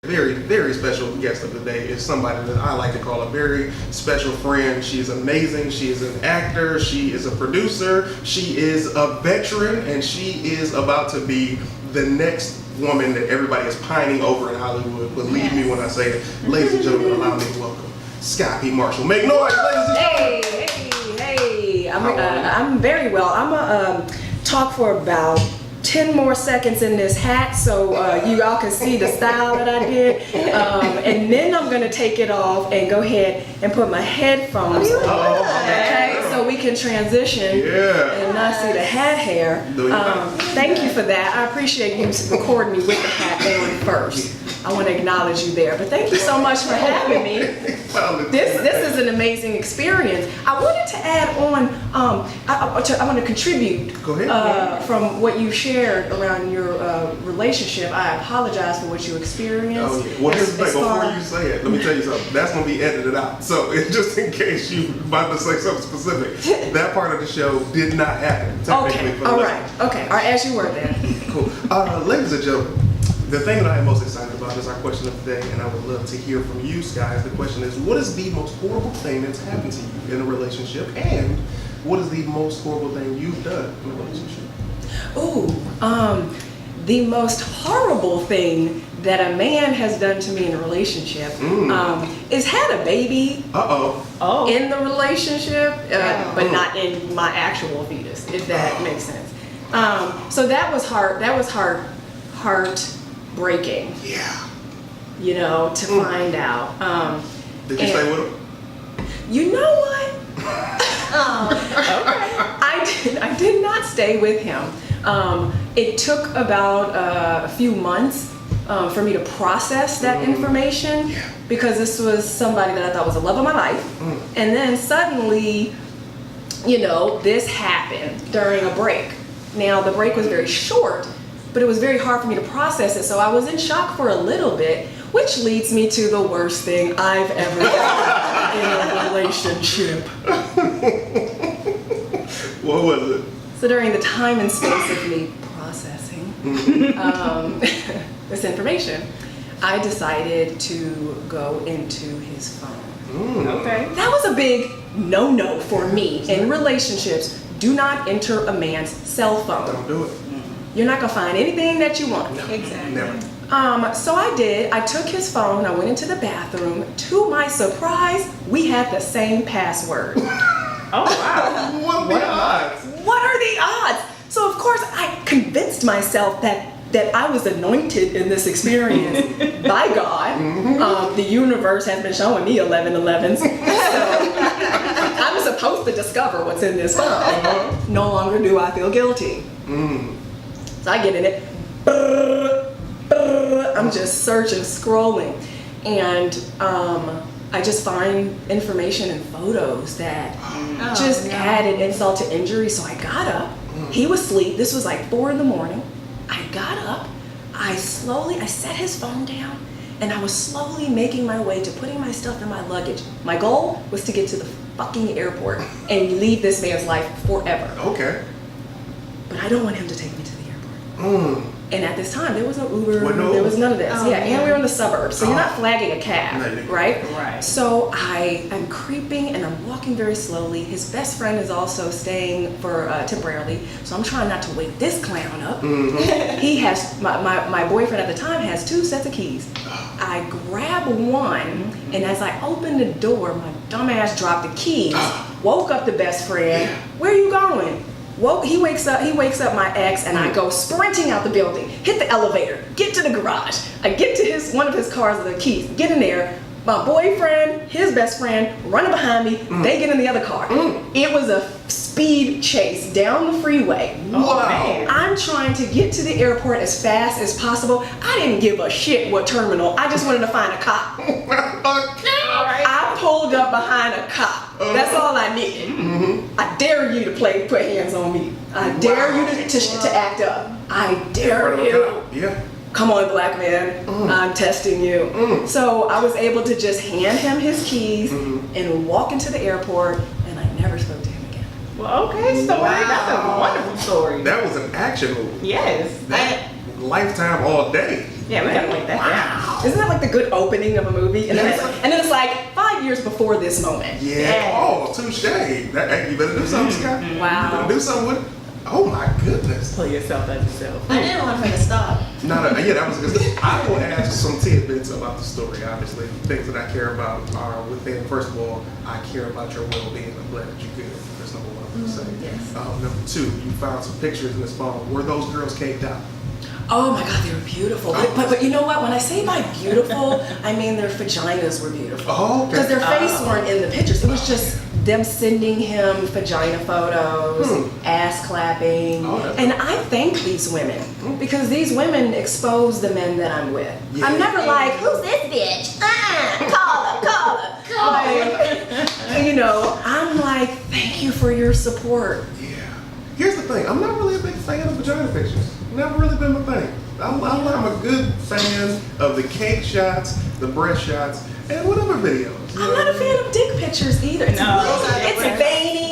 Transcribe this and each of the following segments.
Very, very special guest of the day is somebody that I like to call a very special friend. She's amazing. She is an actor. She is a producer. She is a veteran, and she is about to be the next woman that everybody is pining over in Hollywood. Believe me when I say it. Ladies and gentlemen, allow me to welcome SKYE P. Marshall. Make noise, ladies and gentlemen. Hey. I'm very well. I'm gonna talk for about 10 more seconds in this hat so you all can see the style that I did, and then I'm gonna take it off and go ahead and put my headphones on, okay, so we can transition and not see the hat hair. Thank you for that. I appreciate you recording me with the hat on first. I want to acknowledge you there, but thank you so much for having me. This is an amazing experience. I wanted to add on, I want to contribute from what you shared around your relationship. I apologize for what you experienced. Oh, yeah. Well, here's the thing, before you say it, let me tell you something. That's going to be edited out. So just in case you're about to say something specific, that part of the show did not happen. Okay, all right, as you were then. Cool. Ladies and gentlemen, the thing that I am most excited about is our question of the day, and I would love to hear from you guys. The question is, what is the most horrible thing that's happened to you in a relationship, and what is the most horrible thing you've done in a relationship? The most horrible thing that a man has done to me in a relationship is had a baby in the relationship, but not in my actual fetus, if that makes sense. So that was hard. That was heartbreaking. Yeah. You know, to find out. Did you stay with him? You know what? I did not stay with him. It took about a few months for me to process that information, because this was somebody that I thought was the love of my life. And then suddenly, you know, this happened during a break. Now, the break was very short, but it was very hard for me to process it. So I was in shock for a little bit, which leads me to the worst thing I've ever done in a relationship. What was it? So during the time and space of me processing this information, I decided to go into his phone. Okay. That was a big no-no for me in relationships. Do not enter a man's cell phone. Don't do it. You're not gonna find anything that you want. No, exactly. Never. So I did. I took his phone. I went into the bathroom. To my surprise, we had the same password. Oh wow! What are the odds? What are the odds? So of course I convinced myself that I was anointed in this experience by God. The universe has been showing me 1111s. So I'm supposed to discover what's in this phone. No longer do I feel guilty. So I get in it. I'm just searching, scrolling, and I just find information and photos that just added insult to injury. So I got up. He was asleep. This was like 4 in the morning. I got up. I set his phone down, and I was slowly making my way to putting my stuff in my luggage. My goal was to get to the fucking airport and leave this man's life forever. Okay. But I don't want him to take me to the airport. And at this time, there was no Uber, there was none of this. And we were in the suburbs, so you're not flagging a cab, right? So I'm creeping and I'm walking very slowly. His best friend is also staying for temporarily, so I'm trying not to wake this clown up. He has, my boyfriend at the time has 2 sets of keys. I grab one, and as I open the door, my dumb ass dropped the keys, woke up the best friend. Where are you going? He wakes up my ex, and I go sprinting out the building, hit the elevator, get to the garage. I get to one of his cars with the keys, get in there. My boyfriend, his best friend, running behind me, they get in the other car. It was a speed chase down the freeway. Wow. I'm trying to get to the airport as fast as possible. I didn't give a shit what terminal, I just wanted to find a cop. I pulled up behind a cop. That's all I needed. I dare you to put hands on me. I dare you to act up. I dare you. Yeah. Come on, black man, I'm testing you. So I was able to just hand him his keys and walk into the airport, and I never spoke to him again. Well, okay, story. That's a wonderful story. That was an action movie. Yes. That lifetime all day. Yeah, we gotta write that down. Isn't that like the good opening of a movie? And then it's like 5 years before this moment. Yeah. Oh, touche. You better do something, Scott. Wow. You better do something with it. Oh my goodness. Pull yourself at yourself. I didn't want her to stop. Yeah, that was good. I will ask some tidbits about the story. Obviously, things that I care about are within. First of all, I care about your well-being. I'm glad that you're good. That's number one I'm gonna say. Yes. Number two, you found some pictures in this phone. Were those girls caked out? Oh my God, they were beautiful. But you know what? When I say by beautiful, I mean their vaginas were beautiful. Oh, okay. Because their face weren't in the pictures. It was just them sending him vagina photos, ass clapping. And I thank these women because these women expose the men that I'm with. Yeah. I'm never like, who's this bitch? Call her. Like, you know, I'm like, thank you for your support. Yeah. Here's the thing. I'm not really a big fan of vagina pictures. Never really been my thing. I'm a good fan of the cake shots, the breast shots, and whatever videos. I'm not a fan of dick pictures either. It's veiny,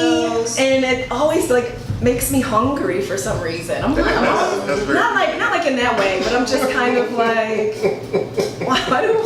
and it always like makes me hungry for some reason. I'm not like in that way, but I'm just kind of like, why do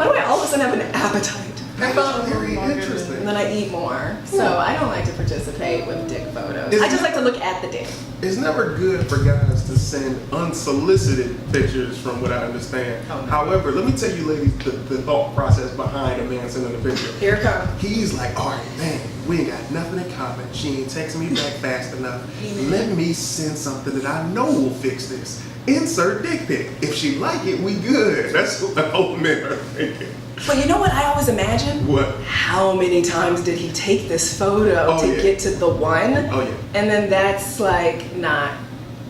I all of a sudden have an appetite? That's very interesting. And then I eat more. So I don't like to participate with dick photos. I just like to look at the dick. It's never good for guys to send unsolicited pictures from what I understand. Oh, no. However, let me tell you ladies the thought process behind a man sending a picture. Here it comes. He's like, all right, man, we ain't got nothing in common. She ain't texting me back fast enough. Let me send something that I know will fix this. Insert dick pic. If she like it, we good. That's what the whole men are thinking. But you know what I always imagine? What? How many times did he take this photo to get to the one? Oh yeah. And then that's like not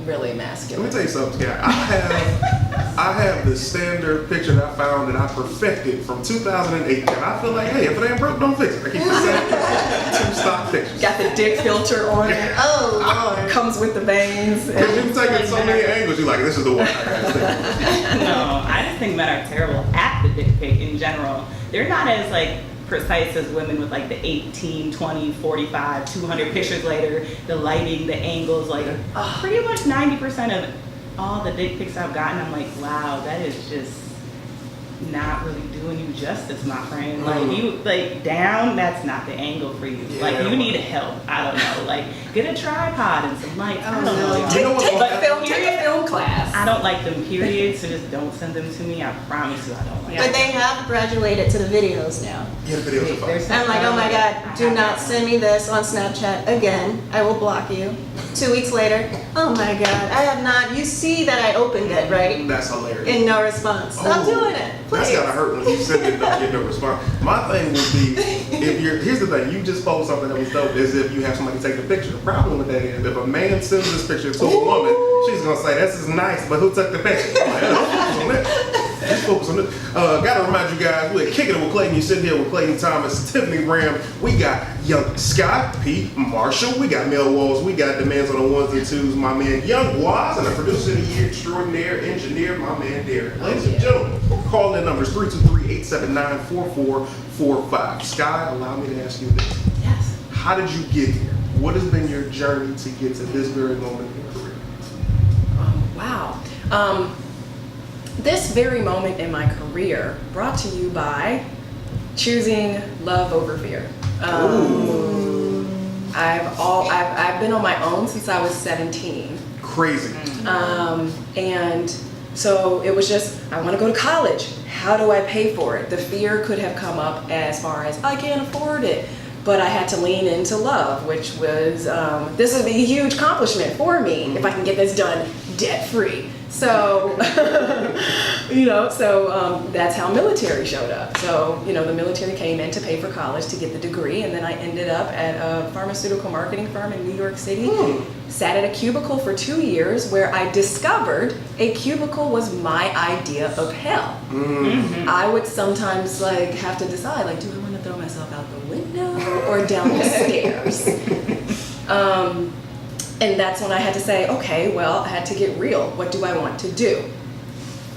really masculine. Let me tell you something, Scott. I have the standard picture that I found that I perfected from 2008. And I feel like, hey, if it ain't broke, don't fix it. I keep the same 2 stock pictures. Got the dick filter on it. Oh, Lord. Comes with the veins. Because you can take it so many angles, you're like, this is the one I gotta take. No, I just think men are terrible at the dick pic in general. They're not as like precise as women with like the 18, 20, 45, 200 pictures later, the lighting, the angles, like pretty much 90% of all the dick pics I've gotten, I'm like, wow, that is just not really doing you justice, my friend. Like you, like down, that's not the angle for you. Yeah, like you need help. I don't know. Like get a tripod and some lights. I don't know. Take a film class. I don't like them, period. So just don't send them to me. I promise you, I don't like them. But they have graduated to the videos now. Yeah, the videos are fun. I'm like, oh my God, do not send me this on Snapchat again. I will block you. 2 weeks later, oh my God, I have not. You see that I opened it, right? That's hilarious. And no response. Stop doing it, That's please. gotta hurt when you send it and don't get no response. My thing would be, here's the thing, you just post something that was dope as if you have somebody take the picture. The problem with that is if a man sends this picture to a woman, she's gonna say, this is nice, but who took the picture? I'm like, let's focus on this. Gotta remind you guys, we're kicking it with Clayton. You're sitting here with Clayton Thomas, Tiffany Graham. We got young SKYE P, Marshall. We got Mel Walls. We got demands on the ones and twos. My man Young Waz, and the producer of the year extraordinaire engineer, my man Derek. Ladies and gentlemen, call in numbers 323-879-4445. Sky, allow me to ask you this. Yes. How did you get here? What has been your journey to get to this very moment in your career? Wow. This very moment in my career brought to you by choosing love over fear. I've been on my own since I was 17. Crazy. And so it was just, I want to go to college. How do I pay for it? The fear could have come up as far as I can't afford it. But I had to lean into love, which was, this would be a huge accomplishment for me if I can get this done debt-free. So, that's how military showed up. So, the military came in to pay for college to get the degree, and then I ended up at a pharmaceutical marketing firm in New York City. Sat at a cubicle for 2 years where I discovered a cubicle was my idea of hell. I would sometimes have to decide, do I want to throw myself out the window or down the stairs? And that's when I had to say, okay, well, I had to get real. What do I want to do?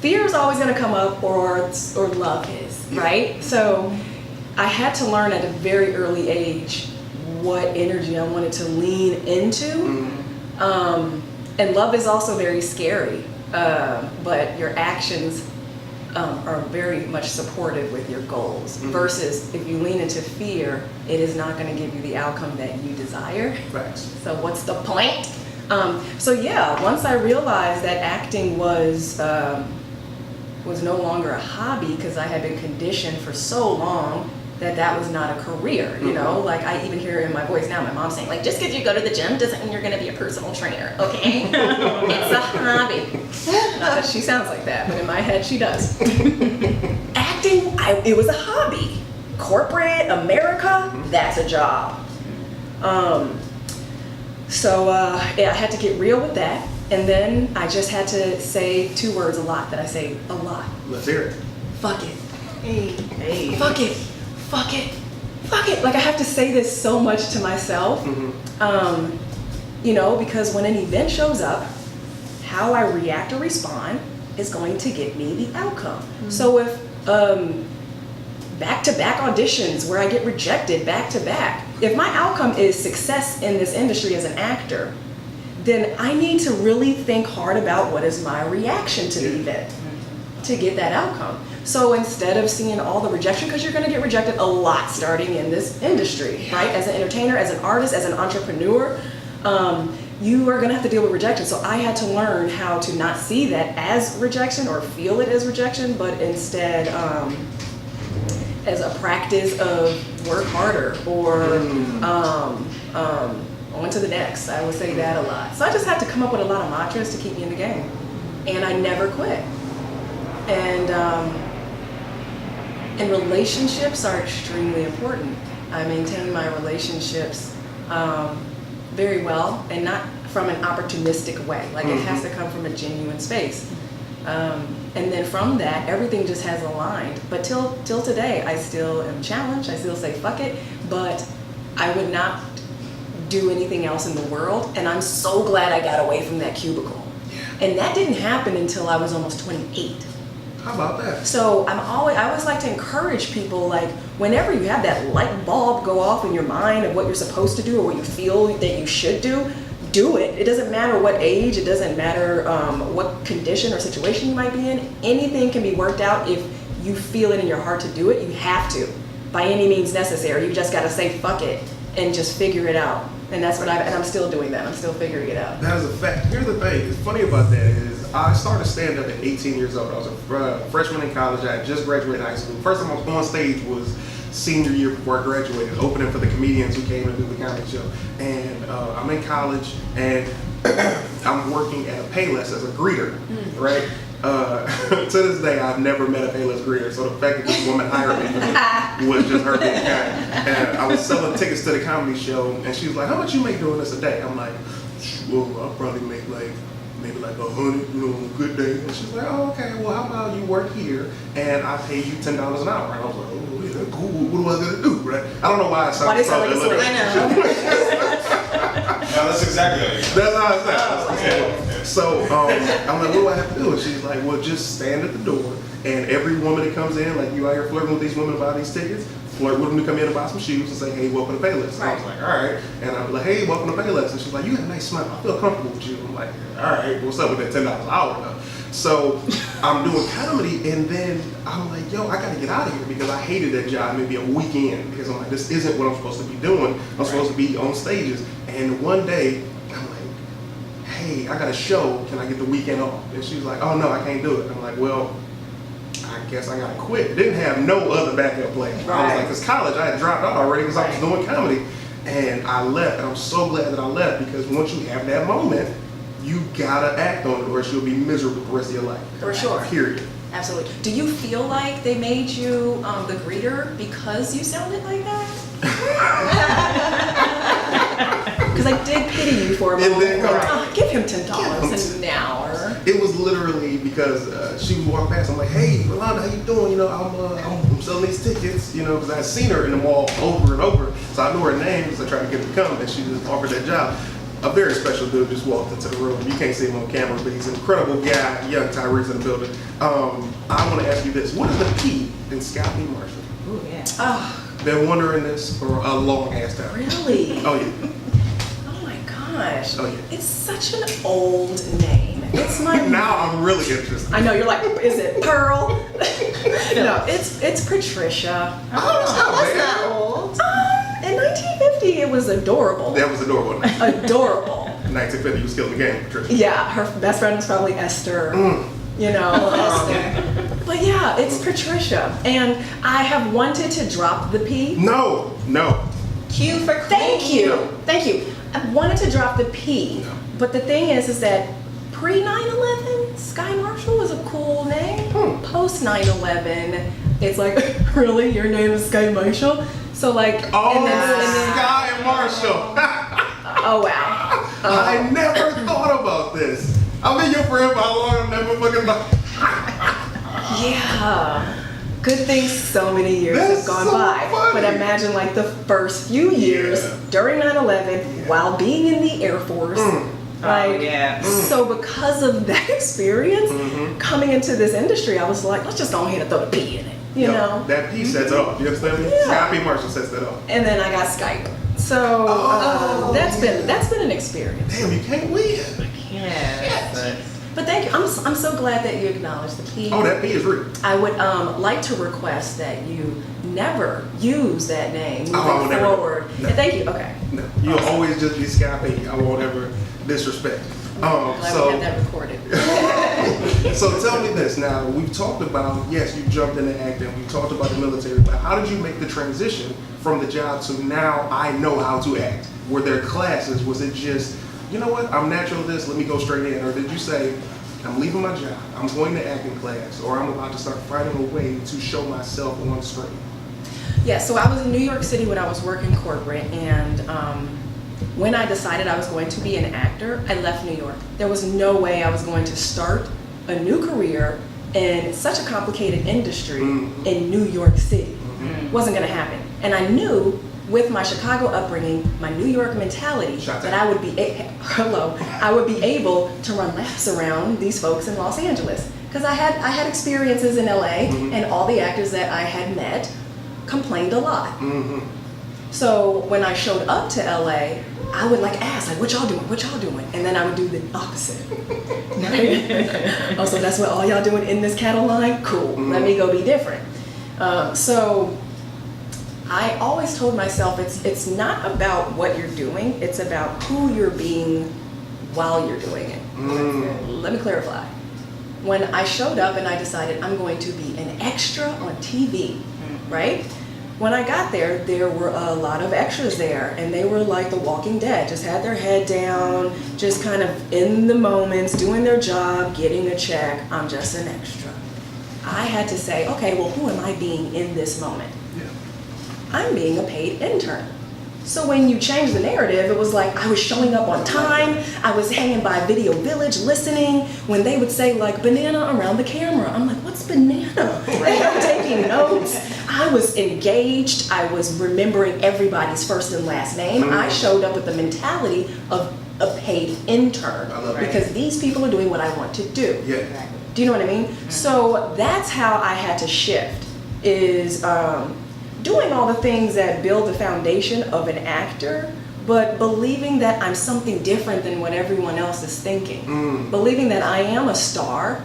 Fear is always going to come up, or love is, right? So I had to learn at a very early age what energy I wanted to lean into. And love is also very scary, but your actions are very much supportive with your goals. Mm-hmm. Versus if you lean into fear, it is not going to give you the outcome that you desire. Facts. So what's the point? So yeah, once I realized that acting was no longer a hobby because I had been conditioned for so long that was not a career, you know? Like, I even hear it in my voice now, my mom saying, like, just because you go to the gym doesn't mean you're gonna be a personal trainer, okay? It's a hobby. Not that she sounds like that, but in my head, she does. Acting, it was a hobby. Corporate America, that's a job. Yeah, I had to get real with that. And then I just had to say 2 words a lot that I say a lot. Let's hear it. Fuck it. Hey. Fuck it. Fuck it. Fuck it. Like, I have to say this so much to myself. You know, because when an event shows up, how I react or respond is going to get me the outcome. So if back-to-back auditions where I get rejected back-to-back, if my outcome is success in this industry as an actor, then I need to really think hard about what is my reaction to the event to get that outcome. So instead of seeing all the rejection, because you're going to get rejected a lot starting in this industry, right? As an entertainer, as an artist, as an entrepreneur, you are going to have to deal with rejection. So I had to learn how to not see that as rejection or feel it as rejection, but instead as a practice of work harder or on to the next. I would say that a lot. So I just had to come up with a lot of mantras to keep me in the game. And I never quit. And relationships are extremely important. I maintain my relationships very well, and not from an opportunistic way. Like, it has to come from a genuine space. And then from that, everything just has aligned. But till today, I still am challenged. I still say fuck it, but I would not do anything else in the world. And I'm so glad I got away from that cubicle. And that didn't happen until I was almost 28. How about that? So I always like to encourage people, like, whenever you have that light bulb go off in your mind of what you're supposed to do or what you feel that you should do it. It doesn't matter what age, it doesn't matter what condition or situation you might be in. Anything can be worked out if you feel it in your heart to do it. You have to, by any means necessary. You just got to say fuck it and just figure it out. And that's what and I'm still doing that. I'm still figuring it out. That is a fact. Here's the thing. It's funny about that is I started stand-up at 18 years old. I was a freshman in college. I had just graduated high school. First time I was on stage was senior year before I graduated, opening for the comedians who came to do the comedy show. And I'm in college, and I'm working at a Payless as a greeter, right? To this day, I've never met a Payless greeter, so the fact that this woman hired me was just her being kind. And I was selling tickets to the comedy show, and she was like, how much you make doing this a day? I'm like, well, I'll probably make maybe like 100, you know, on a good day. And she's like, oh, okay, well, how about you work here, and I pay you $10 an hour? And I was like, oh, yeah, that's cool. What do I gotta do, right? I don't know why I sound so illiterate. I know. No, that's exactly how you That's how it sounds. Yeah. So I'm like, what do I have to do? And she's like, well, just stand at the door, and every woman that comes in, like you out here flirting with these women about these tickets, flirt with them to come in and buy some shoes and say, hey, welcome to Payless. And I was like, all right. And I'm like, hey, welcome to Payless. And she's like, you have a nice smile. I feel comfortable with you. I'm like, all right, what's up with that $10 an hour though? So I'm doing comedy, and then I'm like, yo, I gotta get out of here because I hated that job maybe a weekend because I'm like, this isn't what I'm supposed to be doing. I'm supposed to be on stages. And one day, I'm like, hey, I got a show. Can I get the weekend off? And she was like, oh, no, I can't do it. I'm like, well, I guess I gotta quit. Didn't have no other backup plan. I was like, because college, I had dropped out already because I was doing comedy. And I left, and I'm so glad that I left because once you have that moment, you gotta act on it or else you'll be miserable the rest of your life. For sure. Period. Absolutely. Do you feel like they made you the greeter because you sounded like that? Because I did pity you for a moment. Give him $10 an hour. It was literally because she would walk past. I'm like, hey, Rolanda, how you doing? You know, I'm selling these tickets. You know, because I had seen her in the mall over and over, so I knew her name because I tried to get her to come, and she just offered that job. A very special dude just walked into the room. You can't see him on camera, but he's an incredible guy. Young Tyree's in the building. I want to ask you this: what is the P in SKYE P Marshall? Ooh, yeah. Oh, Been wondering this for a long ass time. really? Oh yeah. Oh my gosh. Oh yeah. It's such an old name. It's my Now I'm really interested. I know you're like, is it Pearl? No, it's Patricia. That's not old. In 1950, it was adorable. That was adorable. Adorable. 1950, you was killing the game, Patricia. Yeah, her best friend was probably Esther. You know, Esther. But yeah, it's Patricia, and I have wanted to drop the P. No. Q for queen. Thank you. I wanted to drop the P, but the thing is that pre 9/11, Sky Marshall was a cool name. Post 9/11, it's like, really, your name is Sky Marshall? So like, Sky and Marshall. Oh wow. I never thought about this. I've been your friend for how long? I've never fucking thought. Yeah. Good things so many years That's have gone so by. funny. But imagine like the first few years during 9/11 while being in the Air Force. Like, so because of that experience, coming into this industry, I was like, let's just go ahead and throw the P in it. You know? That P sets it off. You understand me? Yeah. Sky P Marshall sets that off. And then I got Skype. So that's been an experience. Damn, you can't win. But thank you. I'm so glad that you acknowledged the P. Oh, that P is real. I would like to request that you never use that name moving I will never. forward. No. And thank you. Okay. No, you'll always just be Sky P. I won't ever disrespect. Glad we have that recorded. So tell me this. Now, we've talked about, yes, you jumped into acting. We've talked about the military, but how did you make the transition from the job to now I know how to act? Were there classes? Was it just, you know what, I'm natural at this, let me go straight in? Or did you say, I'm leaving my job, I'm going to acting class, or I'm about to start finding a way to show myself on screen? Yeah, so I was in New York City when I was working corporate, and when I decided I was going to be an actor, I left New York. There was no way I was going to start a new career in such a complicated industry in New York City. Wasn't going to happen. And I knew with my Chicago upbringing, my New York mentality, that I would be I would be able to run laps around these folks in Los Angeles, because I had experiences in LA, and all the actors that I had met complained a lot. So when I showed up to LA, I would like ask, like, what y'all doing? What y'all doing? And then I would do the opposite. Oh, so that's what all y'all doing in this cattle line? Cool. Let me go be different. So I always told myself it's not about what you're doing, it's about who you're being while you're doing it. Let me clarify. When I showed up and I decided I'm going to be an extra on TV, right? When I got there, there were a lot of extras there, and they were like The Walking Dead, just had their head down, just kind of in the moments, doing their job, getting a check. I'm just an extra. I had to say, okay, well, who am I being in this moment? I'm being a paid intern. So when you change the narrative, it was like I was showing up on time, I was hanging by Video Village listening. When they would say like banana around the camera, I'm like, what's banana? And I'm taking notes. I was engaged, I was remembering everybody's first and last name. I showed up with the mentality of a paid intern, because these people are doing what I want to do. Do you know what I mean? So that's how I had to shift, is doing all the things that build the foundation of an actor, but believing that I'm something different than what everyone else is thinking. Believing that I am a star.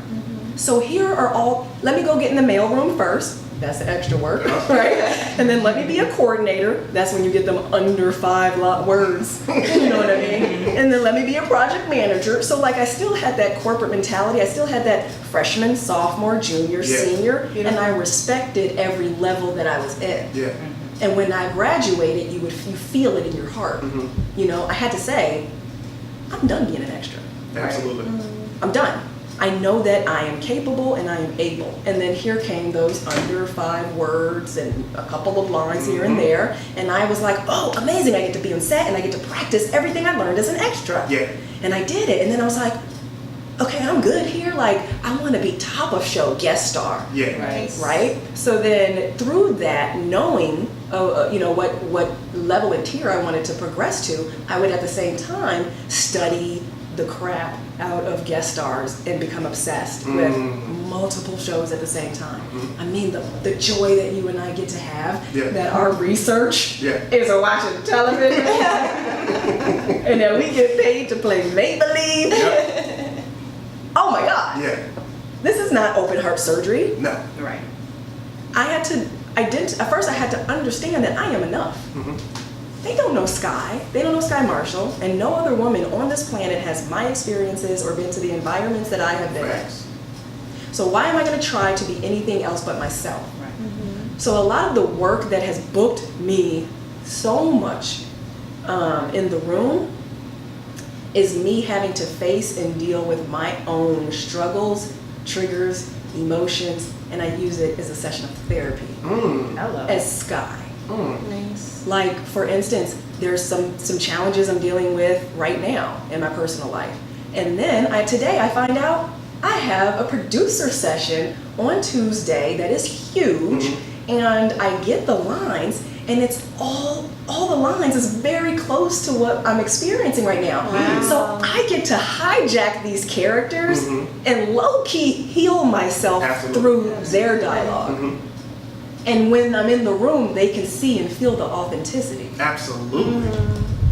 So here are all, let me go get in the mailroom first. That's the extra work, right? And then let me be a coordinator. That's when you get them under 5 words. You know what I mean? And then let me be a project manager. So like I still had that corporate mentality. I still had that freshman, sophomore, junior, senior, and I respected every level that I was in. And when I graduated, you feel it in your heart. You know, I had to say, I'm done being an extra. Absolutely. I'm done. I know that I am capable and I am able. And then here came those under 5 words and a couple of lines here and there. And I was like, oh, amazing. I get to be on set and I get to practice everything I learned as an extra. And I did it. And then I was like, okay, I'm good here. Like, I want to be top of show guest star. Right? So then through that, knowing, you know, what level and tier I wanted to progress to, I would at the same time study the crap out of guest stars and become obsessed with multiple shows at the same time. I mean, the joy that you and I get to have, that our research is watching television, and that we get paid to play make-believe. oh my God. Yeah. This is not open heart surgery. No. Right. At first I had to understand that I am enough. They don't know Sky. They don't know Sky Marshall. And no other woman on this planet has my experiences or been to the environments that I have been in. So why am I going to try to be anything else but myself? Right. So a lot of the work that has booked me so much in the room is me having to face and deal with my own struggles, triggers, emotions, and I use it as a session of therapy. Hello. As Sky. Nice. Like, for instance, there's some challenges I'm dealing with right now in my personal life. And then today I find out I have a producer session on Tuesday that is huge, and I get the lines, and it's all the lines is very close to what I'm experiencing right now. Wow. So I get to hijack these characters and low-key heal myself through their dialogue. And when I'm in the room, they can see and feel the authenticity. Absolutely.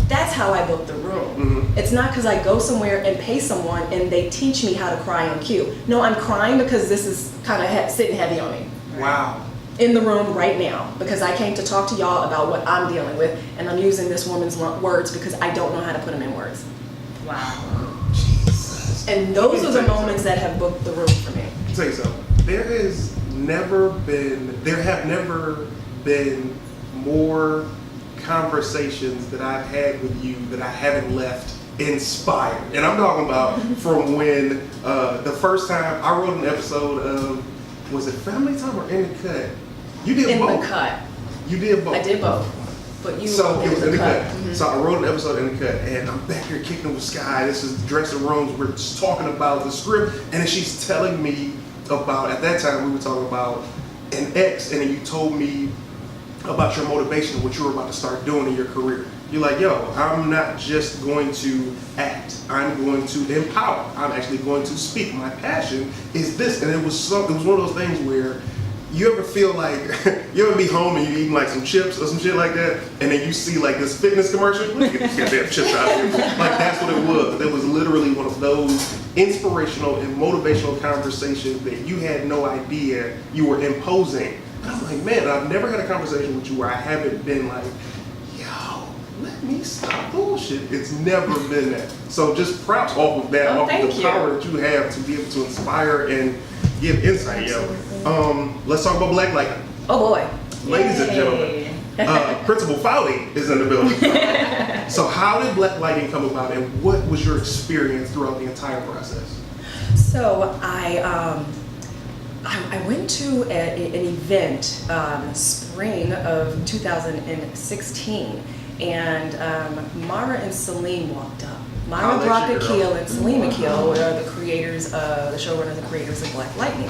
That's how I book the room. It's not because I go somewhere and pay someone and they teach me how to cry on cue. No, I'm crying because this is kind of sitting heavy on me. Wow. In the room right now, because I came to talk to y'all about what I'm dealing with, and I'm using this woman's words because I don't know how to put them in words. Wow. Jesus. And those are the moments that have booked the room for me. I'll tell you something. There have never been more conversations that I've had with you that I haven't left inspired. And I'm talking about from when the first time I wrote an episode of, was it Family Time or In the Cut? You did both. In the Cut. You did both. I did both. But you So wrote it was in the cut. Mhm. So I wrote an episode in the cut, and I'm back here kicking it with Sky. This is dressing rooms. We're just talking about the script, and then she's telling me about. At that time, we were talking about an ex, and then you told me about your motivation, what you were about to start doing in your career. You're like, yo, I'm not just going to act. I'm going to empower. I'm actually going to speak. My passion is this, and it was one of those things where. You ever feel like, you ever be home and you eating like some chips or some shit like that, and then you see like this fitness commercial? Let me get these goddamn chips out of here. Like that's what it was. It was literally one of those inspirational and motivational conversations that you had no idea you were imposing. And I'm like, man, I've never had a conversation with you where I haven't been like, yo, let me stop bullshit. It's never been that. So just props off of that, off of the power that you have to be able to inspire and give insight, yo. Let's talk about Black Lightning. Oh boy. Ladies and gentlemen, Principal Fowley is in the building. So how did Black Lightning come about, and what was your experience throughout the entire process? So I went to an event spring of 2016, and Mara and Salim walked up. Mara Brock Akil and Salim Akil were the creators, the showrunners and creators of Black Lightning.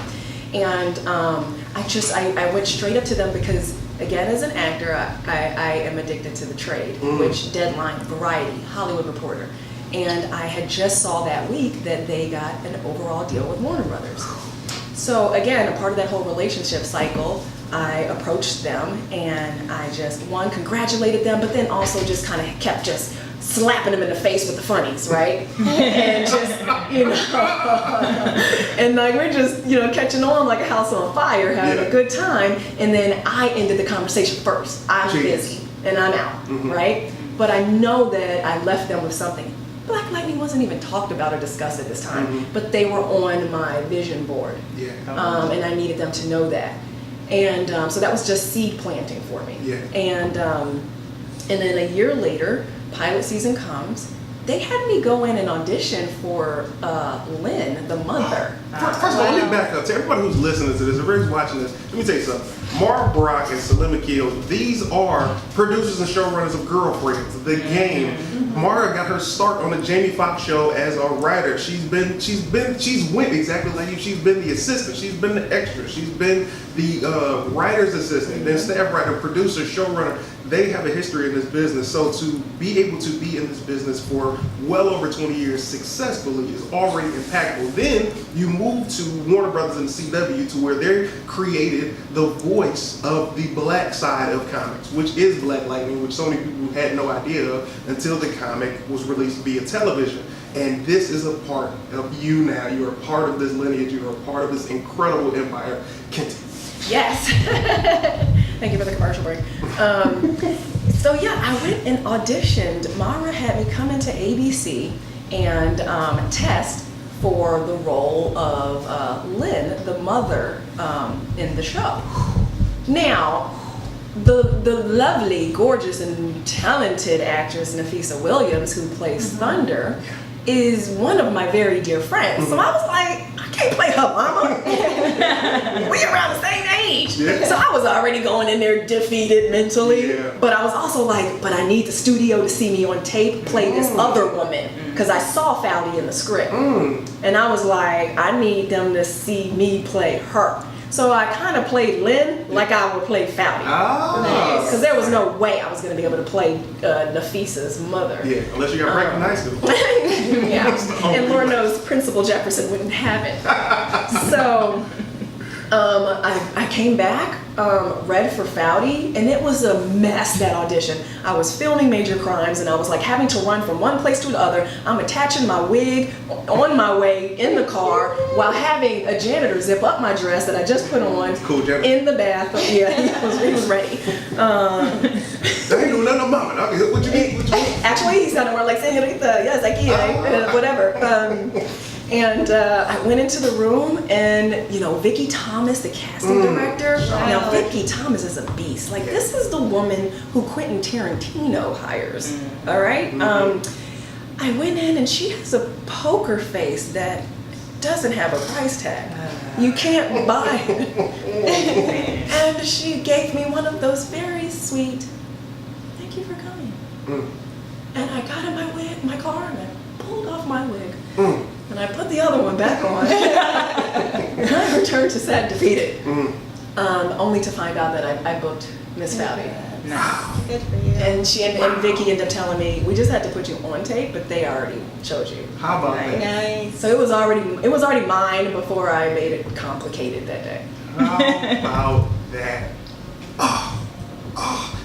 And I went straight up to them because, again, as an actor, I am addicted to the trade, which Deadline, Variety, Hollywood Reporter. And I had just saw that week that they got an overall deal with Warner Brothers. So again, a part of that whole relationship cycle, I approached them and I just, one, congratulated them, but then also just kind of kept just slapping them in the face with the funnies, right? And just, and like we're just, catching on like a house on fire, having a good time. And then I ended the conversation first. I'm busy and I'm out, right? But I know that I left them with something. Black Lightning wasn't even talked about or discussed at this time, but they were on my vision board. And I needed them to know that. And so that was just seed planting for me. And then a year later, pilot season comes. They had me go in and audition for Lynn, the mother. First of all, let me back up. To everybody who's listening to this, everybody's watching this, let me tell you something. Mara Brock and Salim Akil, these are producers and showrunners of Girlfriends, The Game. Mara got her start on the Jamie Foxx show as a writer. She's went exactly like you. She's been the assistant. She's been the extra. She's been the writer's assistant, then staff writer, producer, showrunner. They have a history in this business. So to be able to be in this business for well over 20 years successfully is already impactful. Then you move to Warner Brothers and CW to where they created the voice of the black side of comics, which is Black Lightning, which so many people had no idea of until the comic was released via television. And this is a part of you now. You're a part of this lineage. You're a part of this incredible empire. Continue. Yes. Thank you for the commercial break. So yeah, I went and auditioned. Mara had me come into ABC and test for the role of Lynn, the mother in the show. Now, the lovely, gorgeous, and talented actress Nafisa Williams, who plays Thunder, is one of my very dear friends. So I was like, I can't play her mama. We around the same age. Yeah. So I was already going in there defeated mentally. Yeah. But I was also like, but I need the studio to see me on tape play this other woman. Because I saw Fowdy in the script. And I was like, I need them to see me play her. So I kind of played Lynn like I would play Fowdy. Because there was no way I was going to be able to play Nafisa's mother. Yeah, unless you got pregnant in high school. Yeah, and Lord knows Principal Jefferson wouldn't have it. So I came back, read for Fowdy, and it was a mess, that audition. I was filming Major Crimes, and I was like having to run from one place to the other. I'm attaching my wig on my way in the car while having a janitor zip up my dress that I just put on in the bathroom. Yeah, he was ready. I ain't doing nothing on mama. What you need? Actually, he sounded more like señorita. Yes, I can. Whatever. And I went into the room, and Vicki Thomas, the casting director. Now Vicki Thomas is a beast. Like, this is the woman who Quentin Tarantino hires. All right. I went in, and she has a poker face that doesn't have a price tag. You can't buy it. And she gave me one of those very sweet, "Thank you for coming." And I got in my car, and I pulled off my wig. And I put the other one back on. And I returned to set defeated. Only to find out that I booked Miss Fowdy. Nice. Good for you. And and Vicki ended up telling me, we just had to put you on tape, but they already showed you. How about that? Nice. So it was already mine before I made it complicated that day. How about that?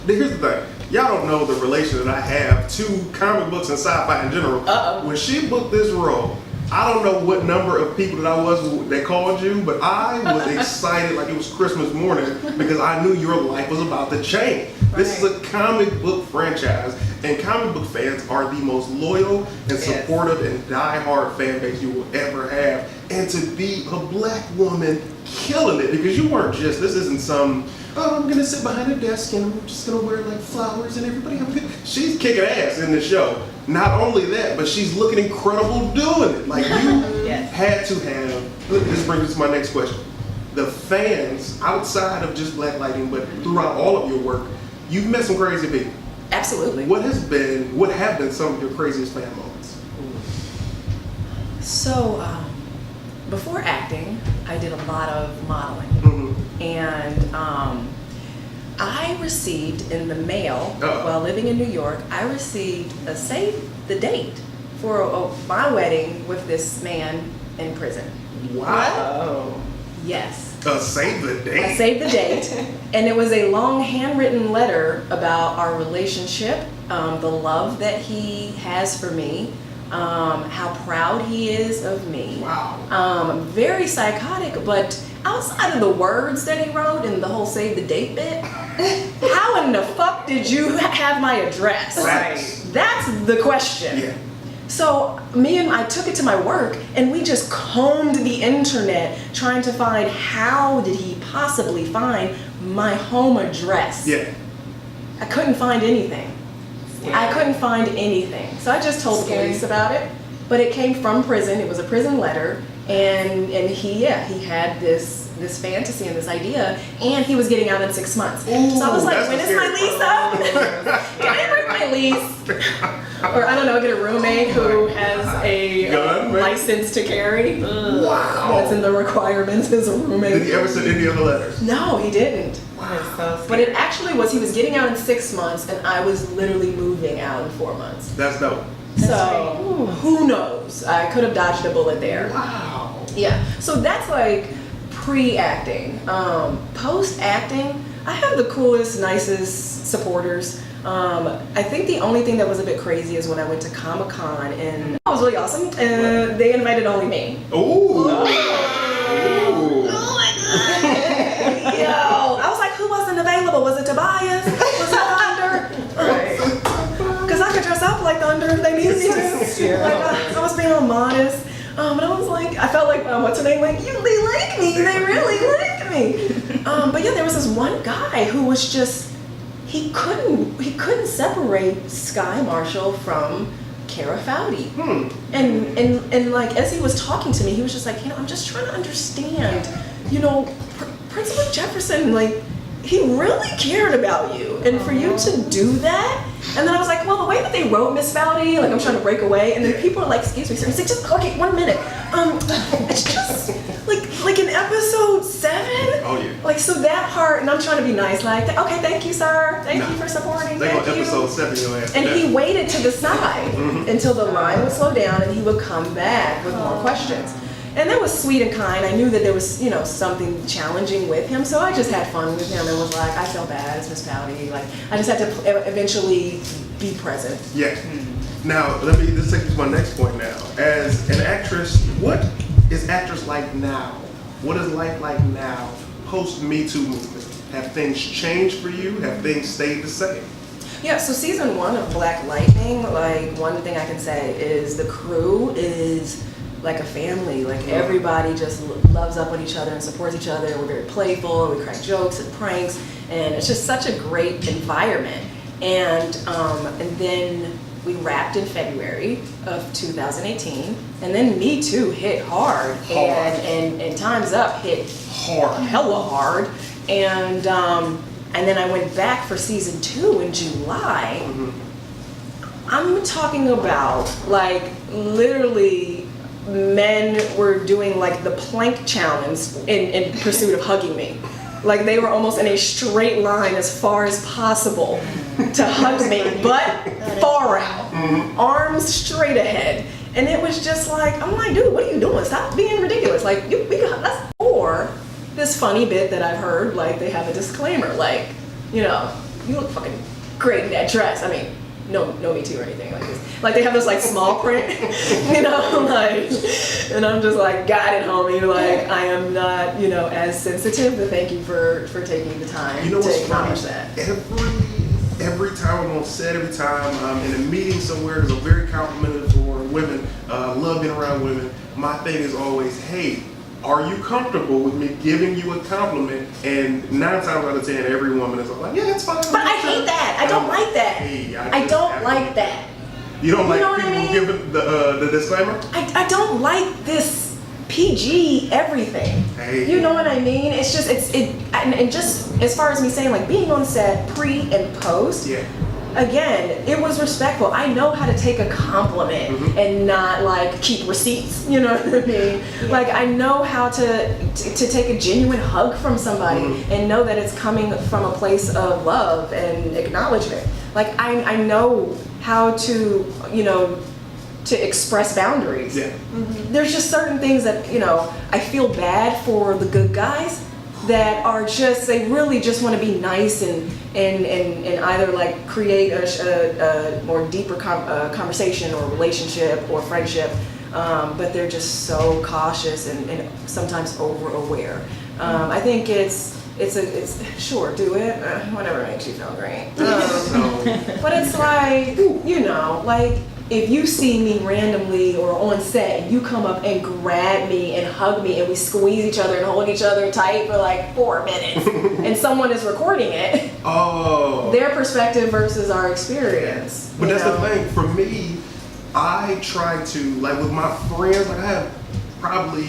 Here's the thing. Y'all don't know the relation that I have to comic books and sci-fi in general. When she booked this role, I don't know what number of people that called you, but I was excited like it was Christmas morning because I knew your life was about to change. This is a comic book franchise, and comic book fans are the most loyal and supportive and die-hard fan base you will ever have. And to be a black woman killing it, because you weren't just, this isn't some, I'm gonna sit behind a desk and I'm just gonna wear like flowers and everybody have a good. She's kicking ass in the show. Not only that, but she's looking incredible doing it. Like, you had to have, this brings us to my next question. The fans, outside of just Black Lighting, but throughout all of your work, you've met some crazy people. Absolutely. What have been some of your craziest fan moments? So, before acting, I did a lot of modeling. And I received in the mail, while living in New York, I received a save the date for my wedding with this man in prison. Wow. Yes. Save the date? I saved the date. And it was a long handwritten letter about our relationship, the love that he has for me, how proud he is of me. Wow. Very psychotic, but outside of the words that he wrote and the whole save the date bit, how in the fuck did you have my address? Right. That's the question. Yeah. So I took it to my work, and we just combed the internet trying to find how did he possibly find my home address. Yeah. I couldn't find anything. Yeah. I couldn't find anything. So I just told the police about it. But it came from prison. It was a prison letter, and he had this fantasy and this idea, and he was getting out in 6 months. So I was like, when is my lease up? Can I break my lease? Or I don't know, get a roommate who has a license to carry. Wow. That's in the requirements as a roommate. Did he ever send any other letters? No, he didn't. Wow. But it actually was, he was getting out in 6 months, and I was literally moving out in 4 months. That's dope. So who knows? I could have dodged a bullet there. Wow. Yeah. So that's like pre-acting. Post-acting, I have the coolest, nicest supporters. I think the only thing that was a bit crazy is when I went to Comic-Con, and that was really awesome. And they invited only me. Ooh. Yo, I was like, who wasn't available? Was it Tobias? Was it Thunder? Because I could dress up like Thunder if they needed me to. Like, I was being all modest. But I was like, I felt like, what's her name? Like, they like me. They really like me. But yeah, there was this one guy who was just, he couldn't separate Skye Marshall from Kara Fowdy. And like, as he was talking to me, he was just like, I'm just trying to understand, Principal Jefferson, like, he really cared about you. And for you to do that, and then I was like, well, the way that they wrote Miss Fowdy, like, I'm trying to break away, and then people are like, excuse me, sir. He's like, just, okay, 1 minute. It's just, like in episode 7. Oh, yeah. Like, so that part, and I'm trying to be nice, like, okay, thank you, sir. Thank you for supporting. They Thank go you. episode 7, you'll ask. And he waited to the side until the line would slow down, and he would come back with more questions. And that was sweet and kind. I knew that there was, something challenging with him, so I just had fun with him and was like, I felt bad as Miss Fowdy. Like, I just had to eventually be present. Yeah. Now, let's take this to my next point now. As an actress, what is actress like now? What is life like now, post Me Too movement? Have things changed for you? Have things stayed the same? Yeah, so season 1 of Black Lightning, like, one thing I can say is the crew is like a family. Like, everybody just loves up on each other and supports each other. We're very playful, we crack jokes and pranks, and it's just such a great environment. And then we wrapped in February of 2018, and then Me Too hit hard. And Time's Up hit hella hard. And then I went back for season 2 in July. I'm talking about, like, literally men were doing like the plank challenge in pursuit of hugging me. Like, they were almost in a straight line as far as possible to hug me, but far out, arms straight ahead. And it was just like, I'm like, dude, what are you doing? Stop being ridiculous. Like, that's or this funny bit that I've heard, like, they have a disclaimer, like, you look fucking great in that dress. I mean, no Me Too or anything like this. Like, they have this like small print, like, and I'm just like, got it, homie. Like, I am not, as sensitive, but thank you for taking the time to acknowledge that. Every time I'm on set, every time I'm in a meeting somewhere, there's a very complimentary for women. Love being around women. My thing is always, hey, are you comfortable with me giving you a compliment? And 9 times out of 10, every woman is like, yeah, that's fine. But I hate that. I don't like that. Hey, I don't like that. You don't like what people I mean? giving the disclaimer? I don't like this PG everything. Hey. You know what I mean? It's just, and just as far as me saying, like, being on set pre and post, again, it was respectful. I know how to take a compliment and not like keep receipts. You know what I mean? Like, I know how to take a genuine hug from somebody and know that it's coming from a place of love and acknowledgement. Like, I know how to, to express boundaries. There's just certain things that, I feel bad for the good guys that are just, they really just want to be nice and either like create a more deeper conversation or relationship or friendship, but they're just so cautious and sometimes over aware. I think it's sure, do it, whatever makes you feel great. But it's like, like, if you see me randomly or on set, you come up and grab me and hug me and we squeeze each other and hold each other tight for like 4 minutes and someone is recording it. Their perspective versus our experience. But that's the thing, for me, I try to, like, with my friends, like, I have probably,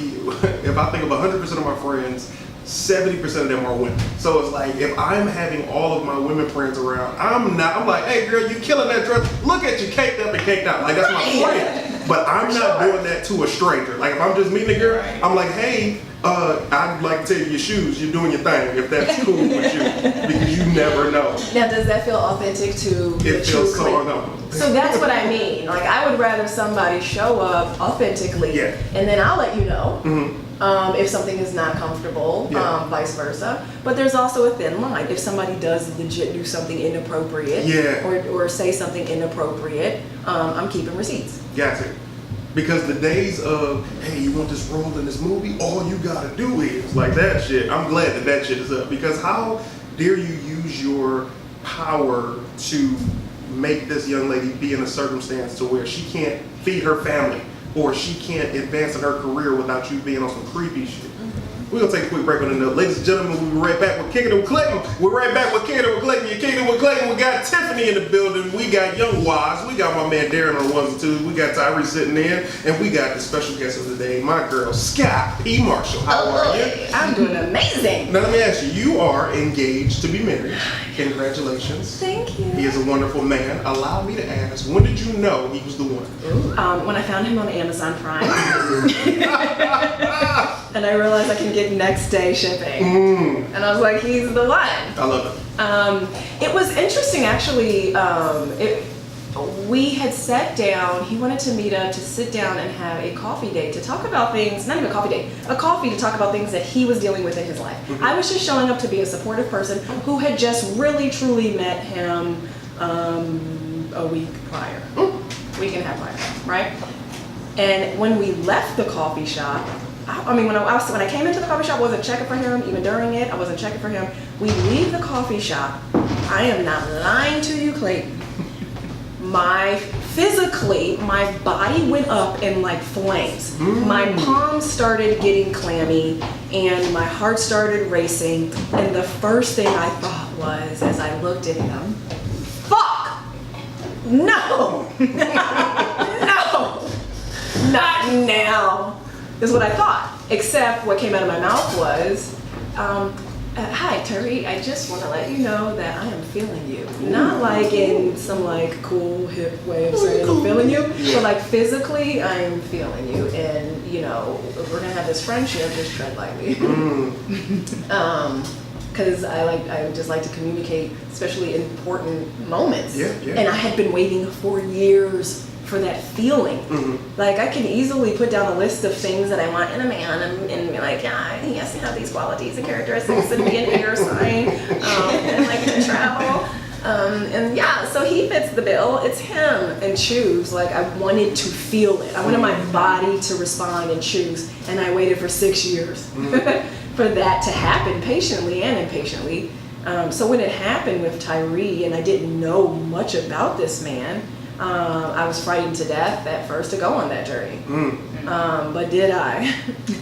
if I think of 100% of my friends, 70% of them are women. So it's like, if I'm having all of my women friends around, I'm like, hey girl, you killing that dress. Look at you, caked up and caked out. Like, that's my friend. But I'm not doing that to a stranger. Like, if I'm just meeting a girl, I'm like, hey, I'd like to tell you your shoes, you're doing your thing, if that's cool with you, because you never know. Now, does that feel authentic to It feels so unknown. So that's what I mean. Like, I would rather somebody show up authentically, and then I'll let you know. if something is not comfortable, vice versa. But there's also a thin line. If somebody does legit do something inappropriate or say something inappropriate, I'm keeping receipts. Got it. Because the days of, hey, you want this role in this movie? All you gotta do is like that shit. I'm glad that that shit is up. Because how dare you use your power to make this young lady be in a circumstance to where she can't feed her family or she can't advance in her career without you being on some creepy shit. We're gonna take a quick break on the note. Ladies and gentlemen, we'll be right back with Kicking It with Clayton. We're right back with Kicking It with Clayton. You're Kicking It with Clayton. We got Tiffany in the building. We got Young Wise. We got my man Darren on the ones and twos. We got Tyree sitting in. And we got the special guest of the day, my girl, SKYE P. Marshall. How are you? I'm doing amazing. Now let me ask you, you are engaged to be married. Congratulations. Thank you. He is a wonderful man. Allow me to ask, when did you know he was the one? When I found him on Amazon Prime. And I realized I can get next day shipping. And I was like, he's the one. I love it. It was interesting, actually. We had sat down, he wanted to meet up to sit down and have a coffee date to talk about things, not even a coffee date, a coffee to talk about things that he was dealing with in his life. I was just showing up to be a supportive person who had just really, truly met him a week prior, week and a half prior, right? And when we left the coffee shop, when I came into the coffee shop, I wasn't checking for him. Even during it, I wasn't checking for him. We leave the coffee shop. I am not lying to you, Clayton. Physically, my body went up in like flames. My palms started getting clammy and my heart started racing. And the first thing I thought was, as I looked at him, fuck! No! No! Not now! Is what I thought. Except what came out of my mouth was, hi Terry, I just want to let you know that I am feeling you. Not like in some like cool hip way of saying I'm feeling you, but like physically I am feeling you, and you know, if we're gonna have this friendship, just tread lightly. Because I just like to communicate, especially in important moments. And I had been waiting for years for that feeling. Like I can easily put down a list of things that I want in a man and be like, yeah, he has to have these qualities and characteristics and be an air sign and like to travel. And yeah, so he fits the bill. It's him, and choose. Like I wanted to feel it. I wanted my body to respond and choose. And I waited for 6 years for that to happen, patiently and impatiently. So when it happened with Tyree and I didn't know much about this man, I was frightened to death at first to go on that journey. But did I?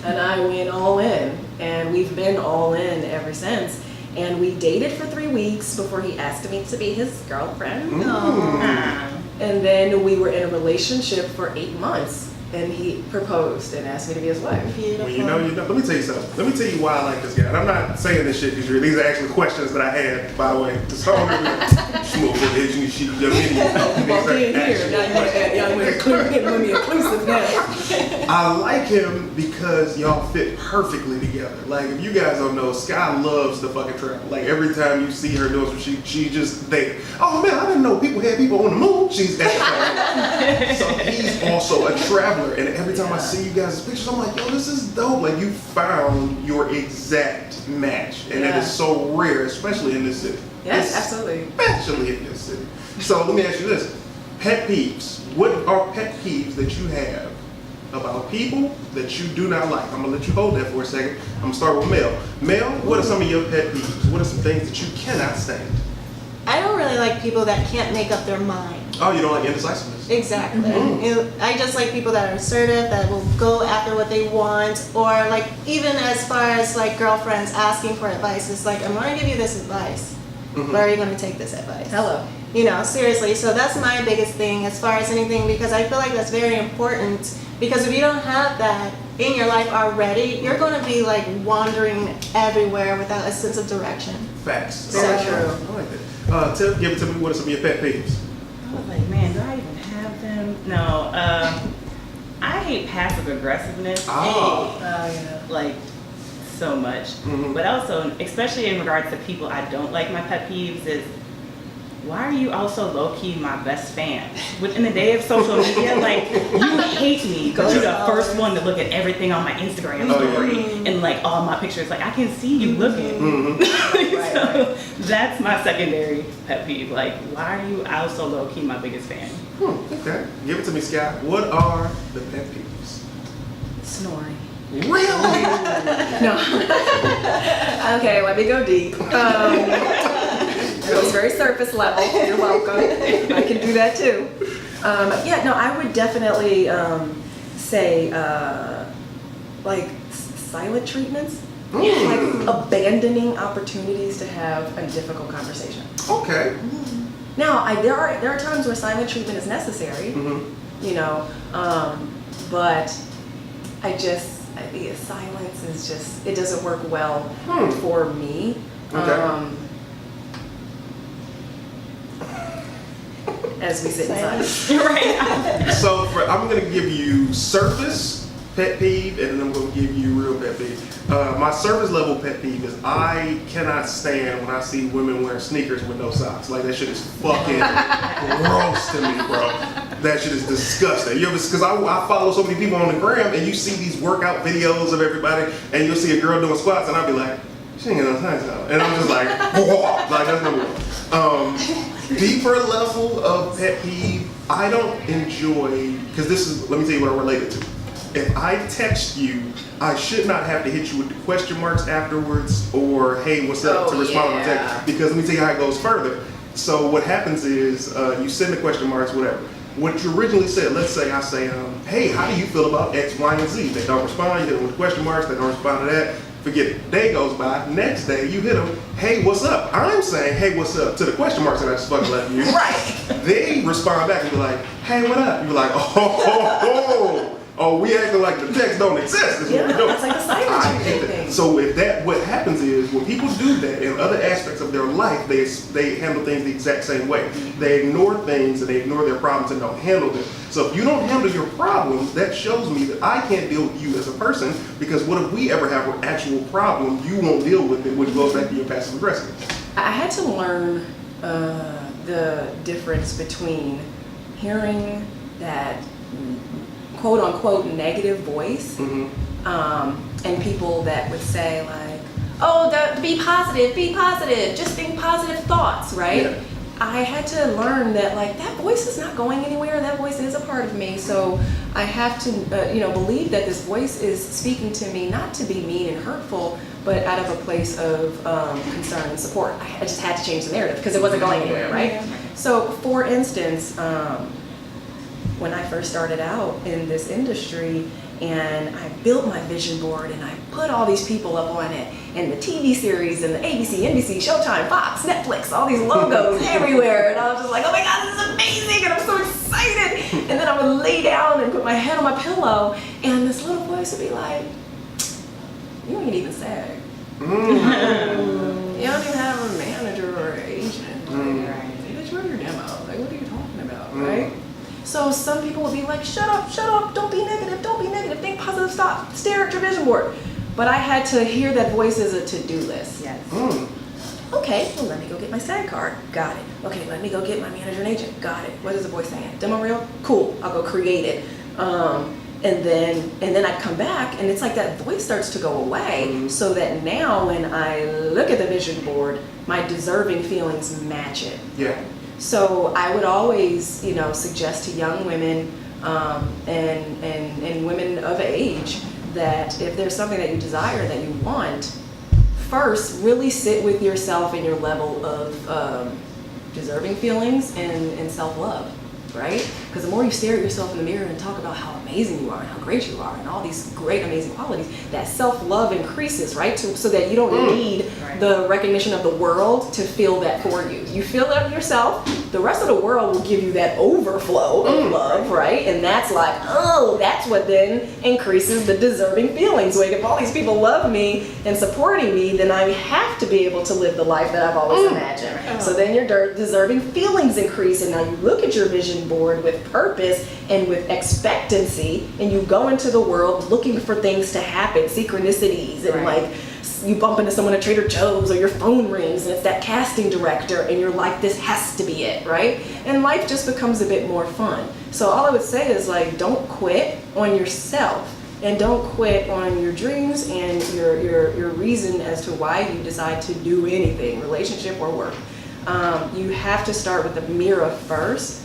And I went all in. And we've been all in ever since. And we dated for 3 weeks before he asked me to be his girlfriend. And then we were in a relationship for 8 months. And he proposed and asked me to be his wife. Well, you know. Let me tell you something. Let me tell you why I like this guy. And I'm not saying this shit because these are actually questions that I had, by the way. This whole smoke with the edge and shit. I like him because y'all fit perfectly together. Like, if you guys don't know, SKYE loves to fucking travel. Like, every time you see her doing some, she just there. Oh man, I didn't know people had people on the moon. She's at the So he's also a traveler. And every time I see you guys' pictures, I'm like, yo, this is dope. Like, you found your exact match. And it is so rare, especially in this city. Yes, absolutely. Especially in this city. So let me ask you this. Pet peeves. What are pet peeves that you have about people that you do not like? I'm going to let you hold that for a second. I'm going to start with Mel. Mel, what are some of your pet peeves? What are some things that you cannot stand? I don't really like people that can't make up their mind. Oh, you don't like indecisiveness? Exactly. I just like people that are assertive, that will go after what they want, or like even as far as like girlfriends asking for advice. It's like, I'm going to give you this advice. Where are you going to take this advice? Hello. You know, seriously. So that's my biggest thing as far as anything, because I feel like that's very important. Because if you don't have that in your life already, you're going to be like wandering everywhere without a sense of direction. Facts. So true. I like that. Give it to me. What are some of your pet peeves? I was like, man, do I even have them? No. I hate passive aggressiveness. Like so much. But also, especially in regards to people I don't like, my pet peeves is why are you also low-key my best fan? Within the day of social media, like, you hate me, but you're the first one to look at everything on my Instagram story and like all my pictures. Like, I can see you looking. So that's my secondary pet peeve. Like, why are you also low-key my biggest fan? Okay, give it to me, Scott. What are the pet peeves? Snoring. Really? No. Okay, let me go deep. It was very surface level. You're welcome. I can do that too. Yeah, no, I would definitely say like silent treatments, like abandoning opportunities to have a difficult conversation. Okay. Now, there are times where silent treatment is necessary, you know, but silence is just, it doesn't work well for me. Okay. As we sit in silence. Right. So I'm going to give you surface pet peeve, and then I'm going to give you real pet peeve. My surface level pet peeve is I cannot stand when I see women wearing sneakers with no socks. Like, that shit is fucking gross to me, bro. That shit is disgusting. Because I follow so many people on the gram, and you see these workout videos of everybody, and you'll see a girl doing squats, and I'll be like, she ain't got no socks on. And I'm just like, whoa. Like, that's number one. Deeper level of pet peeve, I don't enjoy, because this is, let me tell you what I relate it to. If I text you, I should not have to hit you with the question marks afterwards or, hey, what's up, to respond to my text. Because let me tell you how it goes further. So what happens is you send the question marks, whatever. What you originally said, let's say I say, hey, how do you feel about X, Y, and Z? They don't respond, you hit them with question marks, they don't respond to that. Forget it. Day goes by. Next day, you hit them. Hey, what's up? I'm saying, hey, what's up? To the question marks that I just fucking left you. Right. They respond back and be like, hey, what up? You're like, oh, we acting like the text don't exist. Is what we doing. That's like the silent treatment thing. So what happens is when people do that in other aspects of their life, they handle things the exact same way. They ignore things and they ignore their problems and don't handle them. So if you don't handle your problems, that shows me that I can't deal with you as a person, because what if we ever have an actual problem, you won't deal with it, which goes back to your passive aggressive. I had to learn the difference between hearing that quote unquote negative voice and people that would say like, oh, be positive, just think positive thoughts, right? Yeah. I had to learn that like that voice is not going anywhere. That voice is a part of me. So I have to, believe that this voice is speaking to me, not to be mean and hurtful, but out of a place of concern and support. I just had to change the narrative because it wasn't going anywhere, right? Yeah. So for instance, when I first started out in this industry and I built my vision board and I put all these people up on it and the TV series and the ABC, NBC, Showtime, Fox, Netflix, all these logos everywhere, and I was just like, oh my God, this is amazing, and I'm so excited. And then I would lay down and put my head on my pillow and this little voice would be like, you ain't even SAG. You don't even have a manager or an agent. Right? Bitch, where's your demo? Like, what are you talking about, right? So some people would be like, shut up, don't be negative, think positive, stop, stare at your vision board. But I had to hear that voice as a to-do list. Yes. Okay, well let me go get my SAG card. Got it. Okay, let me go get my manager and agent. Got it. What is the voice saying? Demo reel? Cool, I'll go create it. And then I'd come back and it's like that voice starts to go away, so that now when I look at the vision board, my deserving feelings match it. Yeah. So I would always, suggest to young women and women of age that if there's something that you desire, that you want, first really sit with yourself and your level of deserving feelings and self-love, right? Because the more you stare at yourself in the mirror and talk about how amazing you are and how great you are and all these great, amazing qualities, that self-love increases, right? So that you don't need the recognition of the world to feel that for you. You feel it yourself, the rest of the world will give you that overflow of love, right? And that's like, oh, that's what then increases the deserving feelings. Like if all these people love me and supporting me, then I have to be able to live the life that I've always imagined. So then your deserving feelings increase, and now you look at your vision board with purpose and with expectancy, and you go into the world looking for things to happen, synchronicities and like you bump into someone at Trader Joe's or your phone rings and it's that casting director and you're like, this has to be it, right? And life just becomes a bit more fun. So all I would say is like, don't quit on yourself and don't quit on your dreams and your reason as to why you decide to do anything, relationship or work. You have to start with the mirror first,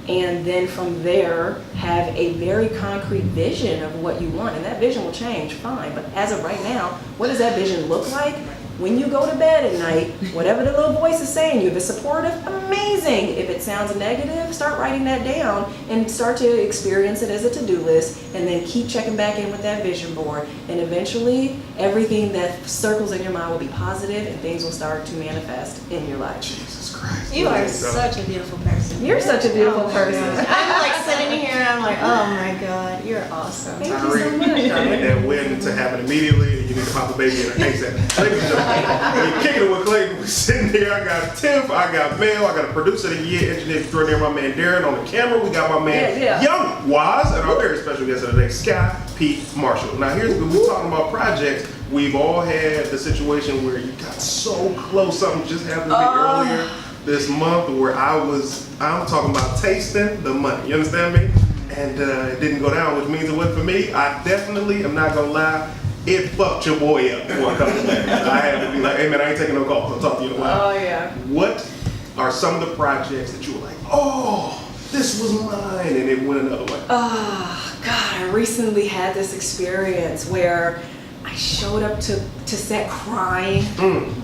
and then from there have a very concrete vision of what you want, and that vision will change, fine, but as of right now, what does that vision look like? When you go to bed at night, whatever the little voice is saying, if it's supportive, amazing. If it sounds negative, start writing that down and start to experience it as a to-do list, and then keep checking back in with that vision board, and eventually everything that circles in your mind will be positive and things will start to manifest in your life. Jesus Christ. You are such a beautiful person. You're such a beautiful person. I'm like sitting here and I'm like, oh my God, you're awesome. Thank you so much. I need that win to happen immediately, and you need to pop the baby in an ASAP. Ladies and gentlemen, kicking it with Clayton. We're sitting here. I got Tiff, I got Mel, I got a producer of the year, engineer extraordinaire, my man Darren on the camera. We got my man Young Wise, and our very special guest of the day, SKYE P. Marshall. Now here's when we're talking about projects. We've all had the situation where you got so close. Something just happened to me earlier this month where I'm talking about tasting the money. You understand me? And it didn't go down, which means it wasn't for me. I definitely am not gonna lie. It fucked your boy up for a couple of days. I had to be like, hey man, I ain't taking no calls. I'll talk to you in a while. Oh yeah. What are some of the projects that you were like, oh, this was mine, and it went another way? Oh God, I recently had this experience where I showed up to set crying.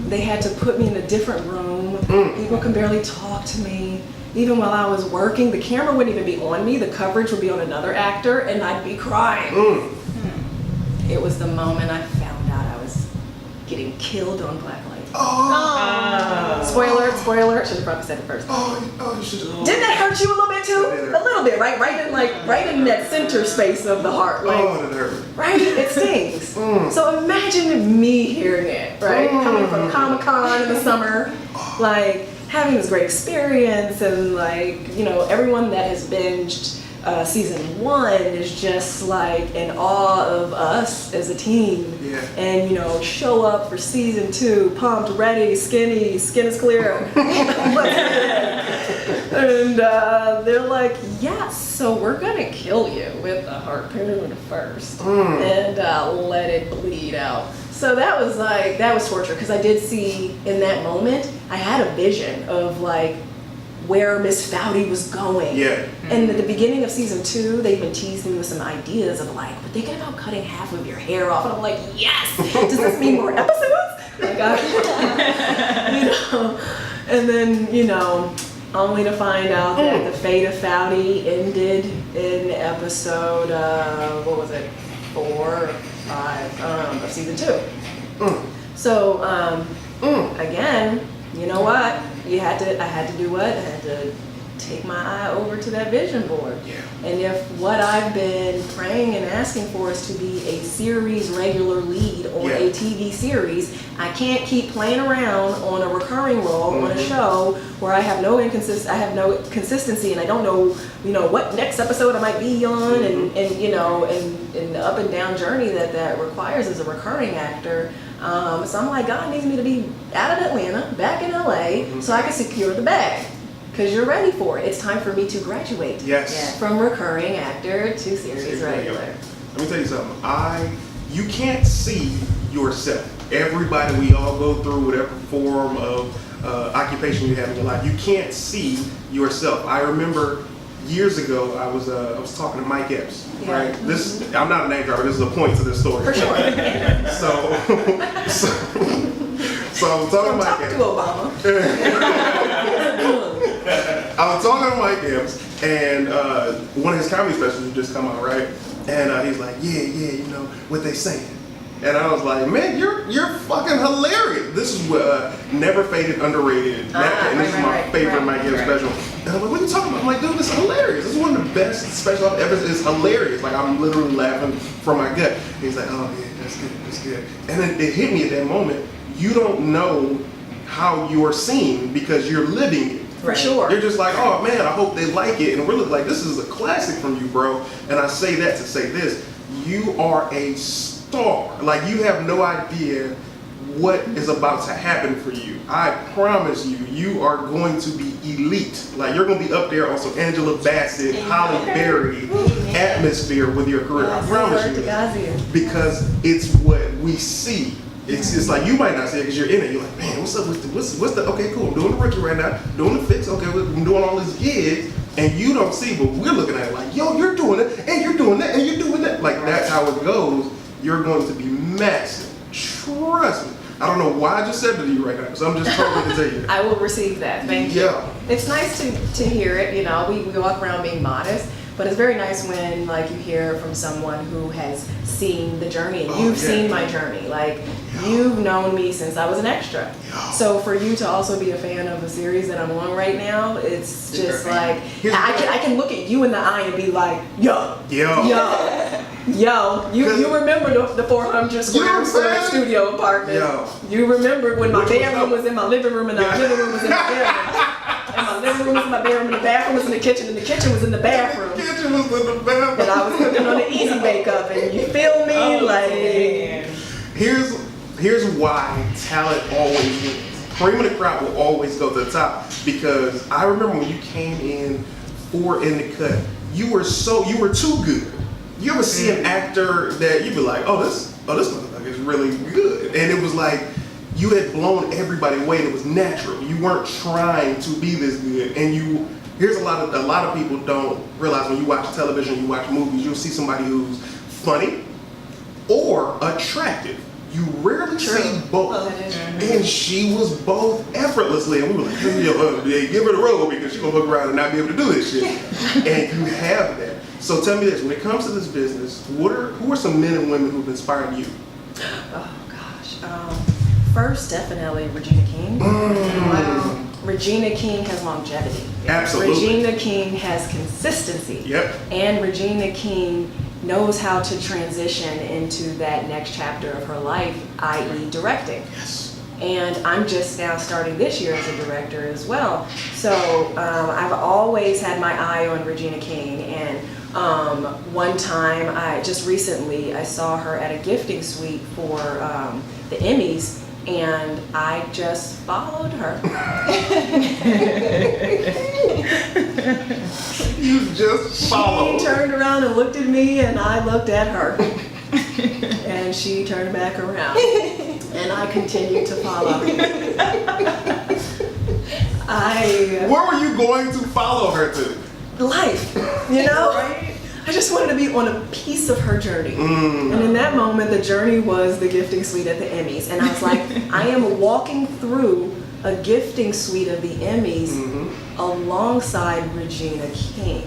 They had to put me in a different room. People can barely talk to me. Even while I was working, the camera wouldn't even be on me. The coverage would be on another actor, and I'd be crying. It was the moment I found out I was getting killed on Blacklight. Spoiler, spoiler. Should have probably said it first. You should have. Didn't that hurt you a little bit too? A little bit, right? Right in that center space of the heart. Like, it hurt. right? It stings. So imagine me hearing it, right? Coming from Comic-Con in the summer, like having this great experience, and like, you know, everyone that has binged season 1 is just like in awe of us as a team. Yeah. And you know, show up for season 2, pumped, ready, skinny, skin is clear. And they're like, yes, so we're gonna kill you with a harpoon first and let it bleed out. So that was torture, because I did see in that moment, I had a vision of like where Miss Foudy was going. Yeah. And at the beginning of season 2, they've been teasing me with some ideas of like, we're thinking about cutting half of your hair off. And I'm like, yes! Does this mean more episodes? Like, you know. And then, you know, only to find out that the fate of Foudy ended in episode, what was it, 4 or 5 of season 2. So, again, you know what? I had to do what? I had to take my eye over to that vision board. Yeah. And if what I've been praying and asking for is to be a series regular lead on a TV series, I can't keep playing around on a recurring role on a show where I have no consistency, and I don't know, you know, what next episode I might be on, and you know, and the up and down journey that requires as a recurring actor. So I'm like, God needs me to be out of Atlanta, back in LA, so I can secure the bag. Because you're ready for it. It's time for me to graduate. Yes. From recurring actor to series regular. Let me tell you something. You can't see yourself. Everybody, we all go through whatever form of occupation you have in your life. You can't see yourself. I remember years ago, I was talking to Mike Epps, right? This, I'm not a name dropper. This is a point to this story. For sure. So I'm talking to Mike Epps. To Obama. I was talking to Mike Epps, and one of his comedy specials had just come out, right? And he's like, yeah, you know what they saying. And I was like, man, you're fucking hilarious. This is what Never Faded, Underrated. And this is my favorite Mike Epps special. And I'm like, what are you talking about? I'm like, dude, this is hilarious. This is one of the best specials I've ever seen. It's hilarious. Like, I'm literally laughing from my gut. And he's like, oh yeah, that's good. And then it hit me at that moment. You don't know how you're seen because you're living it. For sure. You're just like, oh man, I hope they like it. And we're like, this is a classic from you, bro. And I say that to say this. You are a star. Like, you have no idea what is about to happen for you. I promise you, you are going to be elite. Like, you're going to be up there on some Angela Bassett, Halle Berry atmosphere with your career. I promise you that. Because it's what we see. It's just like, you might not see it because you're in it. You're like, man, what's up with what's the, okay, cool, I'm doing the rookie right now, doing the fix, okay, I'm doing all these gigs, and you don't see, but we're looking at it like, yo, you're doing it, and you're doing that, and you're doing that. Like, that's how it goes. You're going to be massive. Trust me. I don't know why I just said that to you right now, because I'm just trying to tell you. I will receive that. Thank you. Yeah. It's nice to hear it. You know, we walk around being modest, but it's very nice when like you hear from someone who has seen the journey and you've seen my journey. Like, you've known me since I was an extra. So for you to also be a fan of the series that I'm on right now, it's just like, I can look at you in the eye and be like, yo, you remember the 400 square foot studio apartment. You remember when my bedroom was in my living room and my living room was in my bedroom. And my living room was in my bedroom and the bathroom was in the kitchen and the kitchen was in the bathroom. The kitchen was in the bathroom. And I was cooking on the easy bake oven. You feel me? Here's why talent always wins. Cream of the crop will always go to the top, because I remember when you came in in the cut, you were too good. You ever see an actor that you'd be like, oh this motherfucker is really good, and it was like you had blown everybody away and it was natural. You weren't trying to be this good, and here's a lot of people don't realize when you watch television, you watch movies, you'll see somebody who's funny or attractive. You rarely see both. And she was both effortlessly. And we were like, give her the role because she's going to look around and not be able to do this shit. And you have that. So tell me this, when it comes to this business, who are some men and women who've inspired you? Oh, gosh. First, definitely Regina King. Wow. Regina King has longevity. Absolutely. Regina King has consistency. Yep. And Regina King knows how to transition into that next chapter of her life, i.e. directing. Yes. And I'm just now starting this year as a director as well. So I've always had my eye on Regina King. And one time, just recently, I saw her at a gifting suite for the Emmys, and I just followed her. You just followed. She turned around and looked at me, and I looked at her. And she turned back around, and I continued to follow. Where were you going to follow her to? Life, you know? Right? I just wanted to be on a piece of her journey. And in that moment, the journey was the gifting suite at the Emmys. And I was like, I am walking through a gifting suite of the Emmys alongside Regina King.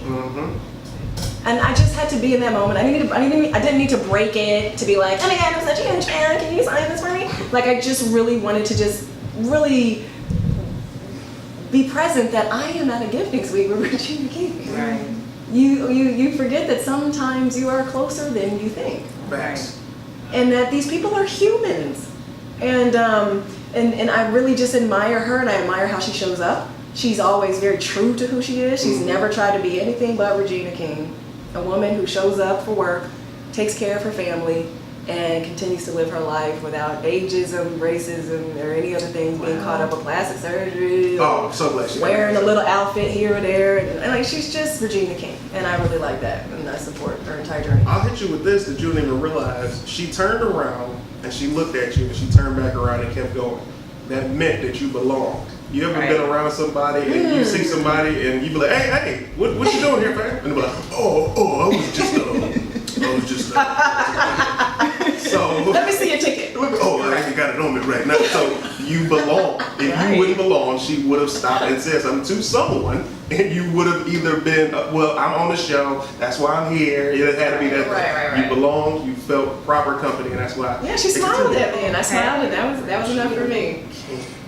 And I just had to be in that moment. I didn't need to break it to be like, oh my God, I'm such a huge fan. Can you sign this for me? Like, I just really wanted to just really be present that I am at a gifting suite with Regina King. Right. You forget that sometimes you are closer than you think. Facts. And that these people are humans. And I really just admire her, and I admire how she shows up. She's always very true to who she is. She's never tried to be anything but Regina King. A woman who shows up for work, takes care of her family, and continues to live her life without ageism, racism, or any other things, being caught up with plastic surgery. Oh, I'm so glad she wearing a little outfit here or there. And like, she's just Regina King. And I really like that. And I support her entire journey. I'll hit you with this that you didn't even realize. She turned around and she looked at you and she turned back around and kept going. That meant that you belonged. You ever been around somebody and you see somebody and you be like, hey, what you doing here, fam? And they be like, oh, I was just so let me see your ticket. Oh, I ain't got it on me right now. So you belong. If you wouldn't belong, she would have stopped and said something to someone, and you would have either been, well, I'm on the show, that's why I'm here. It had to be that. Right. You belonged, you felt proper company, and that's why. Yeah, she smiled at me, and I smiled, and that was enough for me.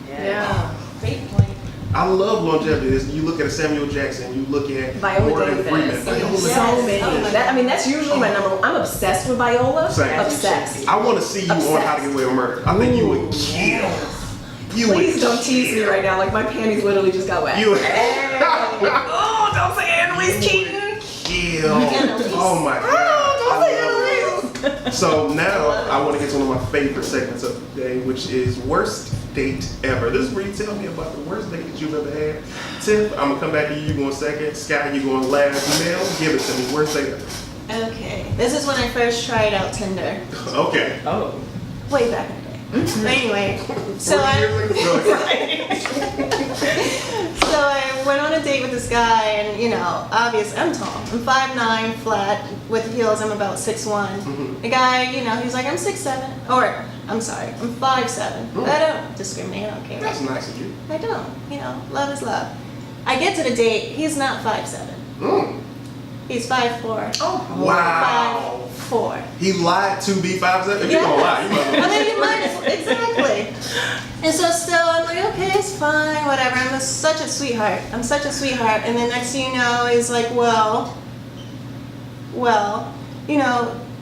Yeah. Great point. I love longevity. You look at Samuel Jackson, you look at Viola Davis. So many. That's usually my number one. I'm obsessed with Viola. Same. Obsessed. I want to see you on How to Get Away with Murder. I think you would kill. Please don't tease me right now. Like, my panties literally just got wet. Oh, don't say Annalise cheating. Kill. Oh my God. Don't say Annalise. So now I want to get to one of my favorite segments of the day, which is worst date ever. This is where you tell me about the worst date that you've ever had. Tiff, I'm gonna come back to you. You going second. Sky, you going last. Mel, give it to me. Worst date ever. Okay, this is when I first tried out Tinder. Okay. Oh. Way back in the day. But anyway, so 40 years ago. So I went on a date with this guy, and obviously I'm tall. I'm 5'9", flat, with heels. I'm about 6'1". The guy, he's like, I'm 6'7", or I'm sorry, I'm 5'7". But I don't discriminate. I don't care. That's nice of you. I don't. Love is love. I get to the date. He's not 5'7". He's 5'4". Oh, wow. 5'4". He lied to be 5'7". If you're gonna lie, you might. I mean, you might exactly. And so still, I'm like, okay, it's fine, whatever. I'm such a sweetheart. And then next thing you know, he's like, well,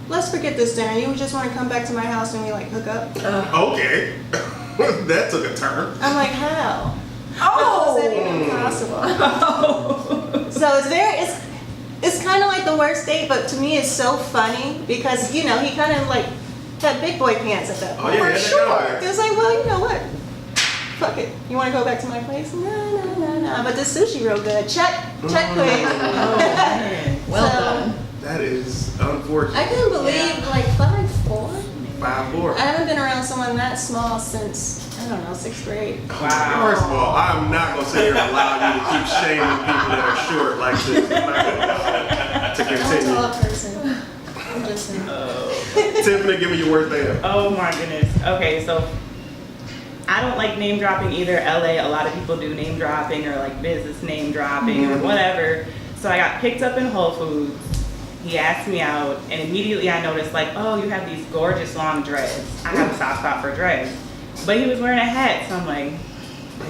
let's forget this dinner. You just want to come back to my house and we hook up? Okay. That took a turn. I'm like, how? Oh! How is that even possible? So it's kind of like the worst date, but to me it's so funny because, he kind of had big boy pants at that point. Oh, yeah, sure. It was like, well, you know what? Fuck it. You want to go back to my place? No. But the sushi real good. Check, please. Oh, man. Well done. That is unfortunate. I couldn't believe 5'4". 5'4". I haven't been around someone that small since, I don't know, 6th grade. Wow. First of all, I'm not going to sit here and allow you to keep shaming people that are short like this. I'm not going to allow it to I'm a continue. tall person. I'm just saying. Tiffany, give me your worst date ever. Oh my goodness. Okay, so I don't like name dropping either. LA, a lot of people do name dropping or business name dropping or whatever. So I got picked up in Whole Foods. He asked me out, and immediately I noticed oh, you have these gorgeous long dreads. I have a soft spot for dreads. But he was wearing a hat, so I'm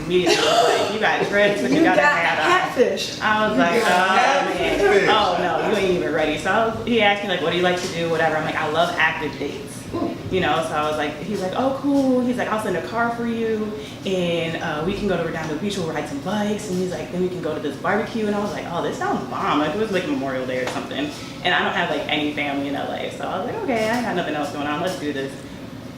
immediately was like, you got dreads, but you got a hat on. Catfish. I was like, oh man, oh no, you ain't even ready. So he asked me what do you like to do, whatever. I'm like, I love active dates. So I was like, he's like, oh cool. He's like, I'll send a car for you, and we can go to Redondo Beach, we'll ride some bikes, and he's like, then we can go to this barbecue. And I was like, oh, this sounds bomb. It was Memorial Day or something, and I don't have any family in LA, so I was like, okay, I got nothing else going on, let's do this.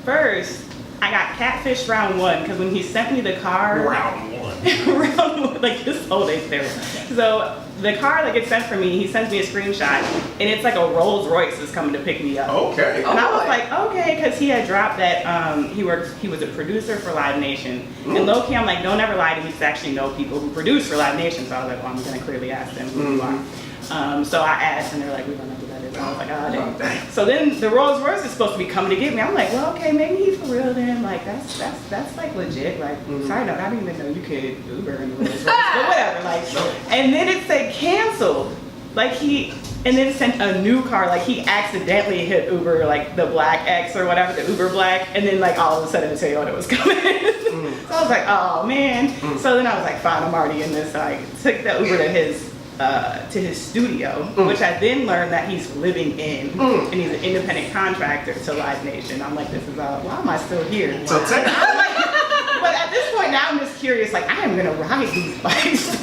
First, I got catfish round 1 because when he sent me the car. Round 1. Round 1, this whole day's terrible. So the car that gets sent for me, he sends me a screenshot, and it's a Rolls Royce is coming to pick me up. Okay. And I was like, okay, because he had dropped that he was a producer for Live Nation. And low key, I'm like, don't ever lie to me, because I actually know people who produce for Live Nation. So I was like, well, I'm going to clearly ask them who you are. So I asked, and they're like, we don't know who that is. And I was like, oh, dang. So then the Rolls Royce is supposed to be coming to get me. I'm like, well, okay, maybe he's for real then. That's legit. Side note, I didn't even know you could Uber in the Rolls Royce. But whatever, And then it said canceled. And then sent a new car, he accidentally hit Uber, the Black X or whatever, the Uber Black, and then all of a sudden Toyota was coming. So I was like, oh man. So then I was like, fine, I'm already in this. So I took the Uber to his studio, which I then learned that he's living in, and he's an independent contractor to Live Nation. I'm like, this is why am I still here? So But at this point now I'm just curious, I am gonna ride these bikes.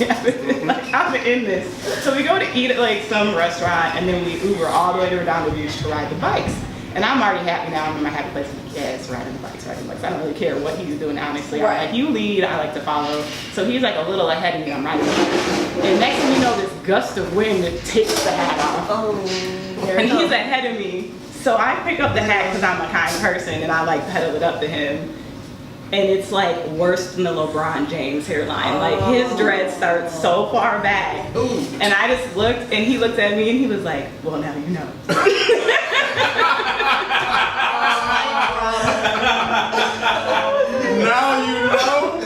I'm in this. So we go to eat at some restaurant, and then we Uber all the way to Redondo Beach to ride the bikes. And I'm already happy now. I'm in my happy place. Yes, riding the bikes. I don't really care what he's doing, honestly. Right. I'm like, you lead, I like to follow. So he's a little ahead of me. I'm riding the bike. And next thing you know, this gust of wind that takes the hat off. Oh, And he's ahead of me. So I pick up the hat because I'm a kind person, and I pedal it up to him. And it's worse than the LeBron James hairline. His dreads start so far back. And I just looked, and he looked at me, and he was like, well, now you know. Now you know.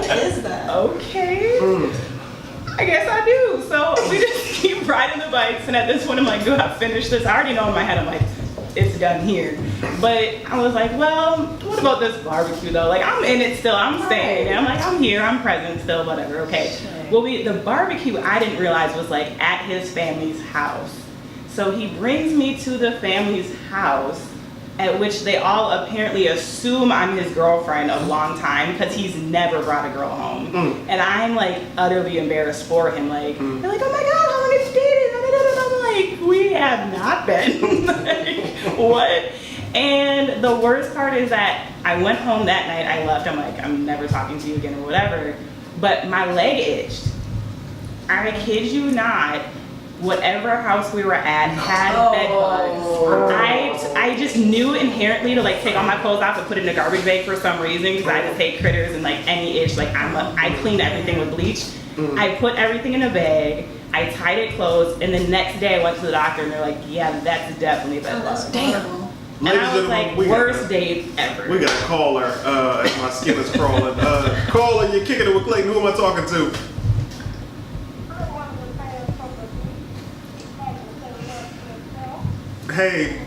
what is that? Okay. I guess I do. So we just keep riding the bikes, and at this point I'm like, do I finish this? I already know in my head, I'm like, it's done here. But I was like, well, what about this barbecue though? I'm in it still, I'm staying. And I'm like, I'm here, I'm present still, whatever, okay. Well, the barbecue I didn't realize was at his family's house. So he brings me to the family's house, at which they all apparently assume I'm his girlfriend of long time because he's never brought a girl home. And I'm utterly embarrassed for him. They're like, oh my God, how long have you dated? I'm like, we have not been. Like, what? And the worst part is that I went home that night, I left, I'm like, I'm never talking to you again or whatever, but my leg itched. I kid you not, whatever house we were at had bed bugs. I just knew inherently to like take all my clothes off and put it in a garbage bag for some reason because I just hate critters and like any itch, like I cleaned everything with bleach. I put everything in a bag, I tied it closed, and the next day I went to the doctor and they're like, yeah, that's definitely a bed bug. Damn. And I was like, worst date ever. We got a caller as my skin is crawling. Caller, you're kicking it with Clayton. Who am I talking to? Hey,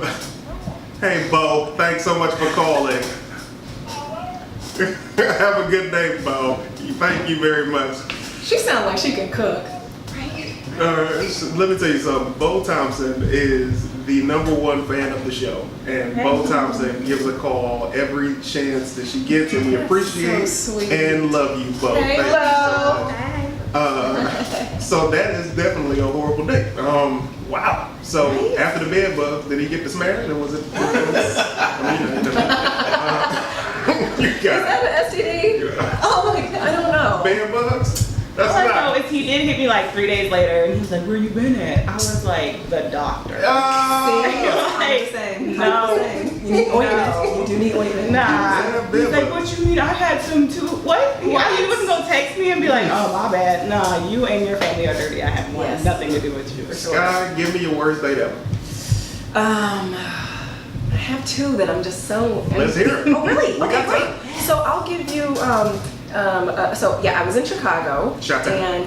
Bo. Thanks so much for calling. Have a good day, Bo. Thank you very much. She sounds like she can cook. Let me tell you something. Bo Thompson is the #1 fan of the show, and Bo Thompson gives a call every chance that she gets, and we appreciate so sweet. and love you, Bo. Hey, Thank Bo. you so much. So that is definitely a horrible date. Wow. So after the bed bug, did he get to smash, or was it? You Is that an STD? Oh my God, I don't know. Bed bugs? That's All I not. know is he did hit me like 3 days later, and he was like, "Where you been at?" I was like, "The doctor." I'm Like, the same. no. I'm the same. You need ointment. You do need ointment. Nah. He's like, bugs. "What you mean? I had some too." What? He wasn't gonna text me and be like, "Oh, my bad." Nah, you and your family are dirty. I have nothing to do with you. For sure. Sky, give me your worst date ever. I have two that I'm just so. Let's hear it. Oh really? We Okay, got great. time. So I'll give you. So yeah, I was in Chicago. Shut down. And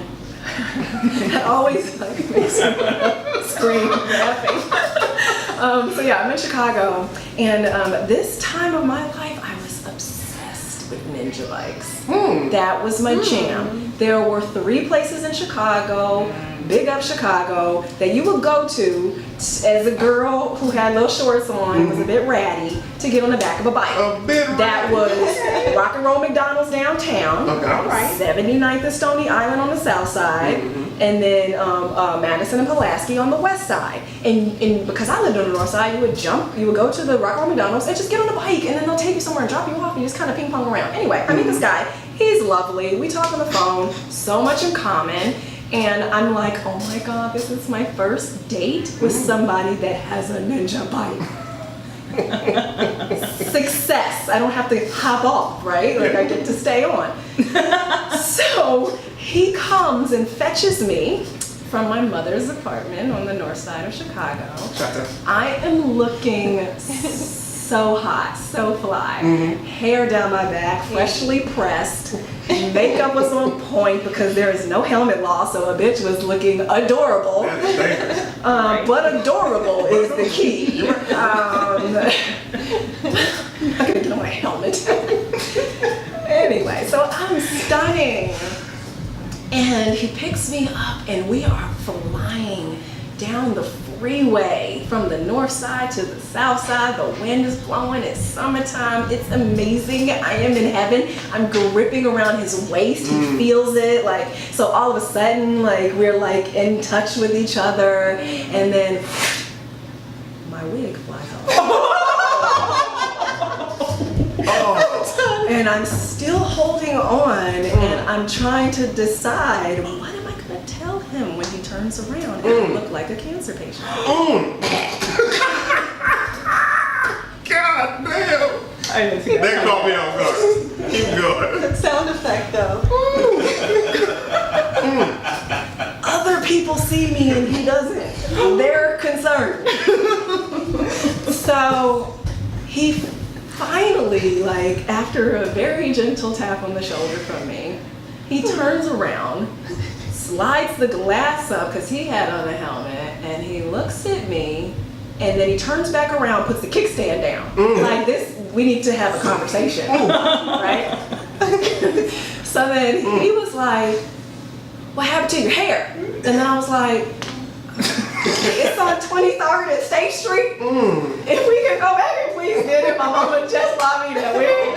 that always like makes me scream laughing. So yeah, I'm in Chicago, and this time of my life, I was obsessed with ninja bikes. That was my jam. There were 3 places in Chicago, big up Chicago, that you would go to as a girl who had little shorts on, was a bit ratty, to get on the back of a bike. A bit That was Rock and Roll McDonald's downtown, Okay. All right. 79th and Stony Island on the south side, and then Madison and Pulaski on the west side. And because I lived on the north side, you would go to the Rock and Roll McDonald's and just get on the bike, and then they'll take you somewhere and drop you off, and you just kind of ping pong around. Anyway, I meet this guy. He's lovely. We talk on the phone, so much in common. And I'm like, oh my God, this is my first date with somebody that has a ninja bike. Success. I don't have to hop off, right? Like I get to stay on. So he comes and fetches me from my mother's apartment on the north side of Chicago. I am looking so hot, so fly. Hair down my back, freshly pressed. Makeup was on point because there is no helmet law, so a bitch was looking adorable. But adorable is the key. I'm not gonna get on my helmet. Anyway, so I'm stunning. And he picks me up and we are flying down the freeway from the north side to the south side. The wind is blowing, it's summertime, it's amazing. I am in heaven. I'm gripping around his waist, he feels it. Like, so all of a sudden, like we're like in touch with each other, and then my wig flies off. And I'm still holding on, and I'm trying to decide, what am I gonna tell him when he turns around and I look like a cancer patient? God damn! I didn't see that. That caught me off guard. Keep going. Good sound effect though. Other people see me and he doesn't. They're concerned. So he finally, like after a very gentle tap on the shoulder from me, he turns around, slides the glass up because he had on a helmet, and he looks at me, and then he turns back around, puts the kickstand down. Like this, we need to have a conversation, right? So then he was like, what happened to your hair? And then I was like, It's on 23rd and State Street. If we can go back and please get it, my mama just bought me that wig.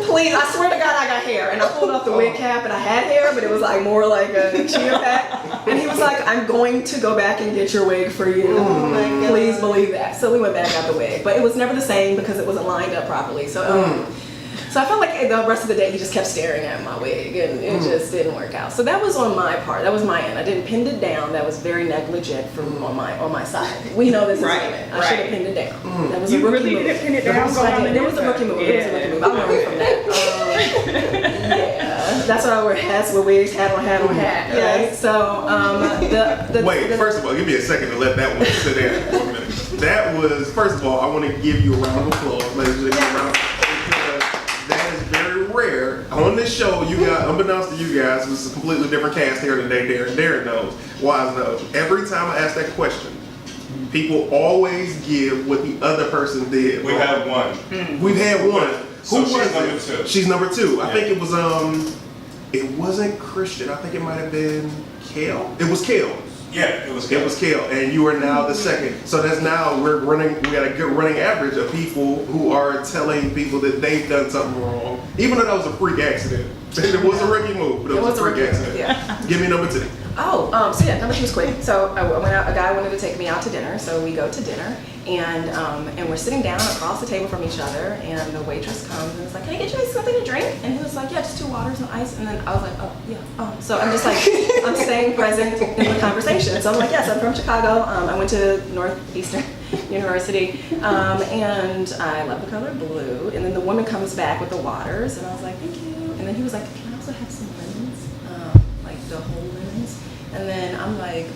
Please, I swear to God, I got hair. And I pulled off the wig cap and I had hair, but it was like more like a chia pack. And he was like, I'm going to go back and get your wig for you. Oh my God. Please believe that. So we went back, got the wig. But it was never the same because it wasn't lined up properly. So I felt like the rest of the day he just kept staring at my wig and it just didn't work out. So that was on my part. That was my end. I didn't pin it down. That was very negligent from on my side. We know this is women. I should have pinned it down. That was a rookie really move. didn't pin it down? I did. It was a rookie move. It was a rookie move. I learned from that. Yeah. That's why I wear hats with wigs, hat on hat on hat. Right? So Wait, first of all, give me a second to let that one sit down for a minute. That was, first of all, I want to give you a round of applause, ladies and gentlemen. That is very rare. On this show, you got, unbeknownst to you guys, this is a completely different cast here today. Darren knows, Wise knows. Every time I ask that question, people always give what the other person did. We have one. We've had one. So Who was she's number it? two. She's number two. Yeah. I think it was it wasn't Christian. I think it might have been Kale. It was Kale. Yeah, it was It was Kale, and you are now the second. So that's now we got a good running average of people who are telling people that they've done something wrong, even though that was a freak accident. It was a rookie move, but it was a freak accident. Yeah. Give me number two. So yeah, number two was quick. So I went out. A guy wanted to take me out to dinner, so we go to dinner, and we're sitting down across the table from each other, and the waitress comes and is like, "Can I get you something to drink?" And he was like, "Yeah, just 2 waters, no ice." And then I was like, "Oh yeah." So I'm just like, I'm staying present in the conversation. So I'm like, "Yes, I'm from Chicago. I went to Northeastern University, and I love the color blue." And then the woman comes back with the waters, and I was like, "Thank you." And then he was like, "Can I also have some lemons, like the whole lemons?" And then I'm like,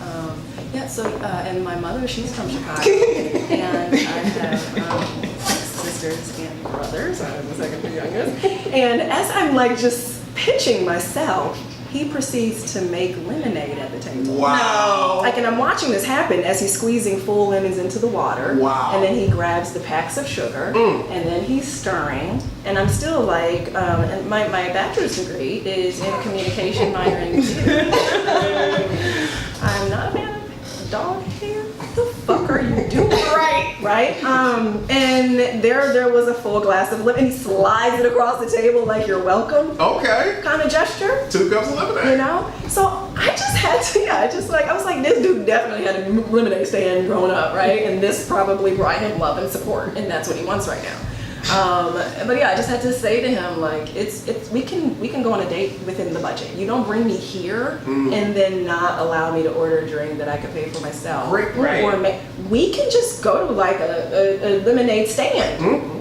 yeah, so, and my mother, she's from Chicago, and I have 6 sisters and brothers. I'm the second youngest. And as I'm like just pitching myself, he proceeds to make lemonade at the table. Wow. Like, and I'm watching this happen as he's squeezing full lemons into the water. Wow. And then he grabs the packs of sugar, and then he's stirring. And I'm still like, and my bachelor's degree is in communication, minor in theater. I'm not a fan of dog hair. What the fuck are you doing? Right? And there was a full glass of lemon. He slides it across the table like you're welcome. Okay. Kind of gesture. 2 cups of lemonade. You know? So I just had to, I was like, this dude definitely had a lemonade stand growing up, right? And this probably brought him love and support, and that's what he wants right now. But yeah, I just had to say to him, like, we can go on a date within the budget. You don't bring me here and then not allow me to order a drink that I could pay for myself. Right. Or we can just go to like a lemonade stand.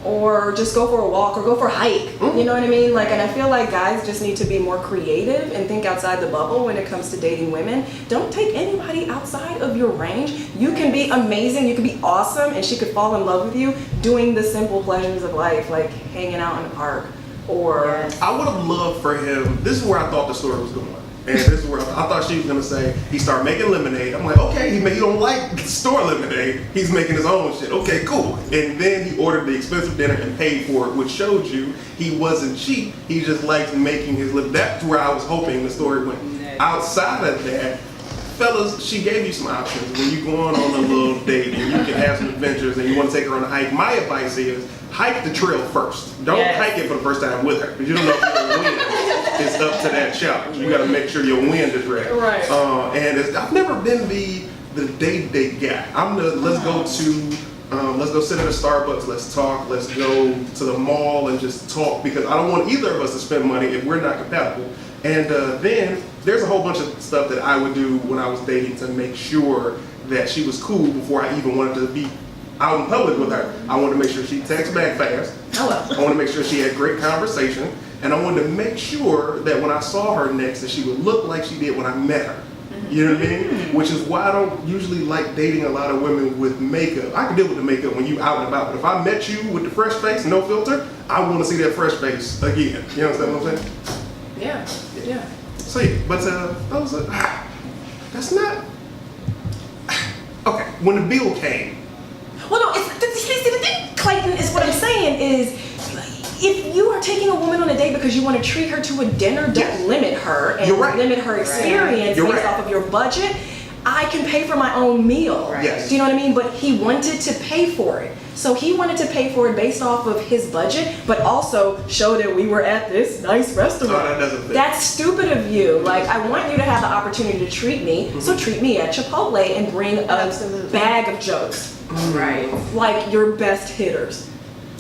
Or just go for a walk or go for a hike. You know what I mean? Like, and I feel like guys just need to be more creative and think outside the bubble when it comes to dating women. Don't take anybody outside of your range. You can be amazing, you can be awesome, and she could fall in love with you doing the simple pleasures of life, like hanging out in the park or... I would have loved for him, this is where I thought the story was going. And this is where I thought she was gonna say, he started making lemonade. I'm like, okay, he don't like store lemonade. He's making his own shit. Okay, cool. And then he ordered the expensive dinner and paid for it, which showed you he wasn't cheap. He just liked making his living. That's where I was hoping the story went. Outside of that, fellas, she gave you some options. When you go on a little date and you can have some adventures and you want to take her on a hike, my advice is hike the trail first. Don't hike it for the first time with her, because you don't know if your wind is up to that challenge. You got to make sure your wind is ready. Right. And I've never been the date guy. I'm the let's go sit at a Starbucks, let's talk, let's go to the mall and just talk, because I don't want either of us to spend money if we're not compatible. And then there's a whole bunch of stuff that I would do when I was dating to make sure that she was cool before I even wanted to be out in public with her. I wanted to make sure she texts back fast. Hello. I wanted to make sure she had great conversation. And I wanted to make sure that when I saw her next, that she would look like she did when I met her. You know what I mean? Which is why I don't usually like dating a lot of women with makeup. I can deal with the makeup when you out and about, but if I met you with the fresh face, no filter, I want to see that fresh face again. You understand what I'm saying? Yeah. So yeah, but that's not okay. When the bill came, Well, no, the thing, Clayton, is what I'm saying is, if you are taking a woman on a date because you want to treat her to a dinner, don't limit her and You're right. limit her experience You're based right. off of your budget. I can pay for my own meal. Right. Yes. Do you know what I mean? But he wanted to pay for it. So he wanted to pay for it based off of his budget, but also show that we were at this nice restaurant. Oh, that doesn't fit. That's stupid of you. Like, I want you to have the opportunity to treat me, so treat me at Chipotle and bring a Absolutely. bag of jokes. Right. Like your best hitters.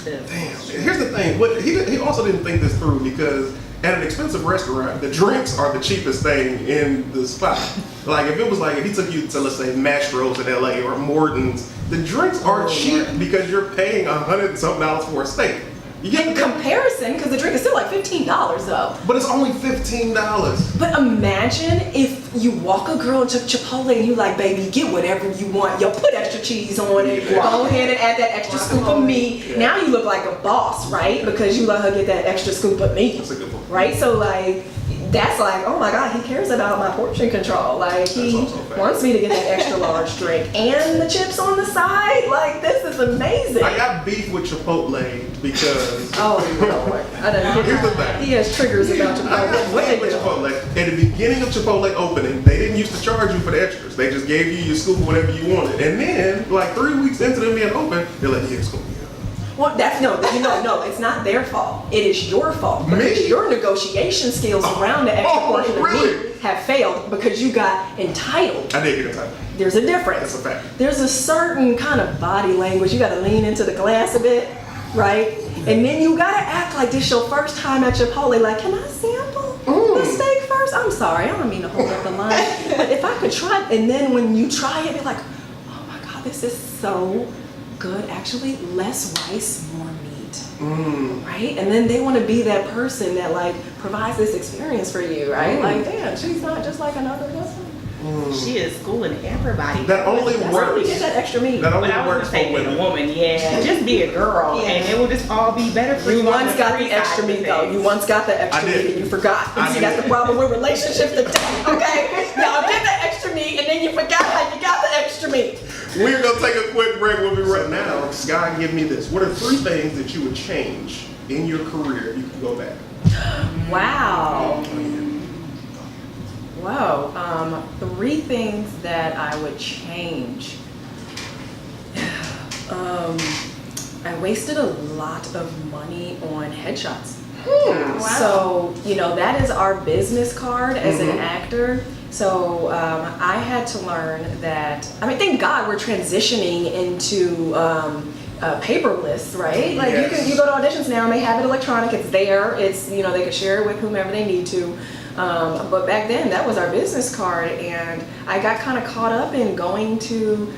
Damn. Here's the thing. What he also didn't think this through, because at an expensive restaurant, the drinks are the cheapest thing in the spot. Like if he took you to, let's say, Mastro's in LA or Morton's, the drinks are cheap because you're paying $100 and something for a steak. You get In comparison, because the drink is still like $15 though. but it's only $15. But imagine if you walk a girl into Chipotle and you like, baby, get whatever you want. Yo, put extra cheese on it. Yeah. Go ahead and add that extra scoop of meat. Yeah. Now you look like a boss, right? Because you let her get that extra scoop of meat. That's a good point. Right? So like, that's like, oh my God, he cares about my portion control. Like he also fair. wants me to get that extra large drink and the chips on the side. Like this is amazing. I got beef with Chipotle because Oh Lord, I done Here's the thing. He has triggers about I Chipotle. got What they beef with do? Chipotle. At the beginning of Chipotle opening, they didn't used to charge you for the extras. They just gave you your scoop of whatever you wanted. And then, like 3 weeks into them being open, they're like, yeah, scoop. Well, that's no, it's not their fault. It is your fault because Me? your negotiation skills around the extra Oh, portion of really? meat have failed because you got entitled. I did get a type. There's a difference. That's a fact. There's a certain kind of body language. You got to lean into the glass a bit, right? And then you got to act like this your first time at Chipotle. Like, can I sample the steak first? I'm sorry, I don't mean to hold up the line, but if I could try, and then when you try it, be like, oh my God, this is so good. Actually, less rice, more meat. Right? And then they want to be that person that like provides this experience for you, right? Like, damn, she's not just like another person. She is schooling everybody. That only That's why we works. get that extra meat. That only But I works was for saying being a women. woman, yeah. Just be a girl, Yeah. and it will just all be better for you. You on once got the free side extra of meat though. things. You once got the extra I did. meat and you forgot. I See, that's did. the problem with relationships today. Okay? Y'all get the extra meat and then you forgot how you got the extra meat. We're going to take a quick break. We'll be right now. Sky, give me this. What are 3 things that you would change in your career if you could go back? Wow. Whoa. 3 things that I would change. I wasted a lot of money on headshots. So, that is our business card as an actor. So I had to learn that, thank God we're transitioning into paperless, right? Like Yes. you go to auditions now and they have it electronic, it's there, it's, they can share it with whomever they need to. But back then that was our business card, and I got kind of caught up in going to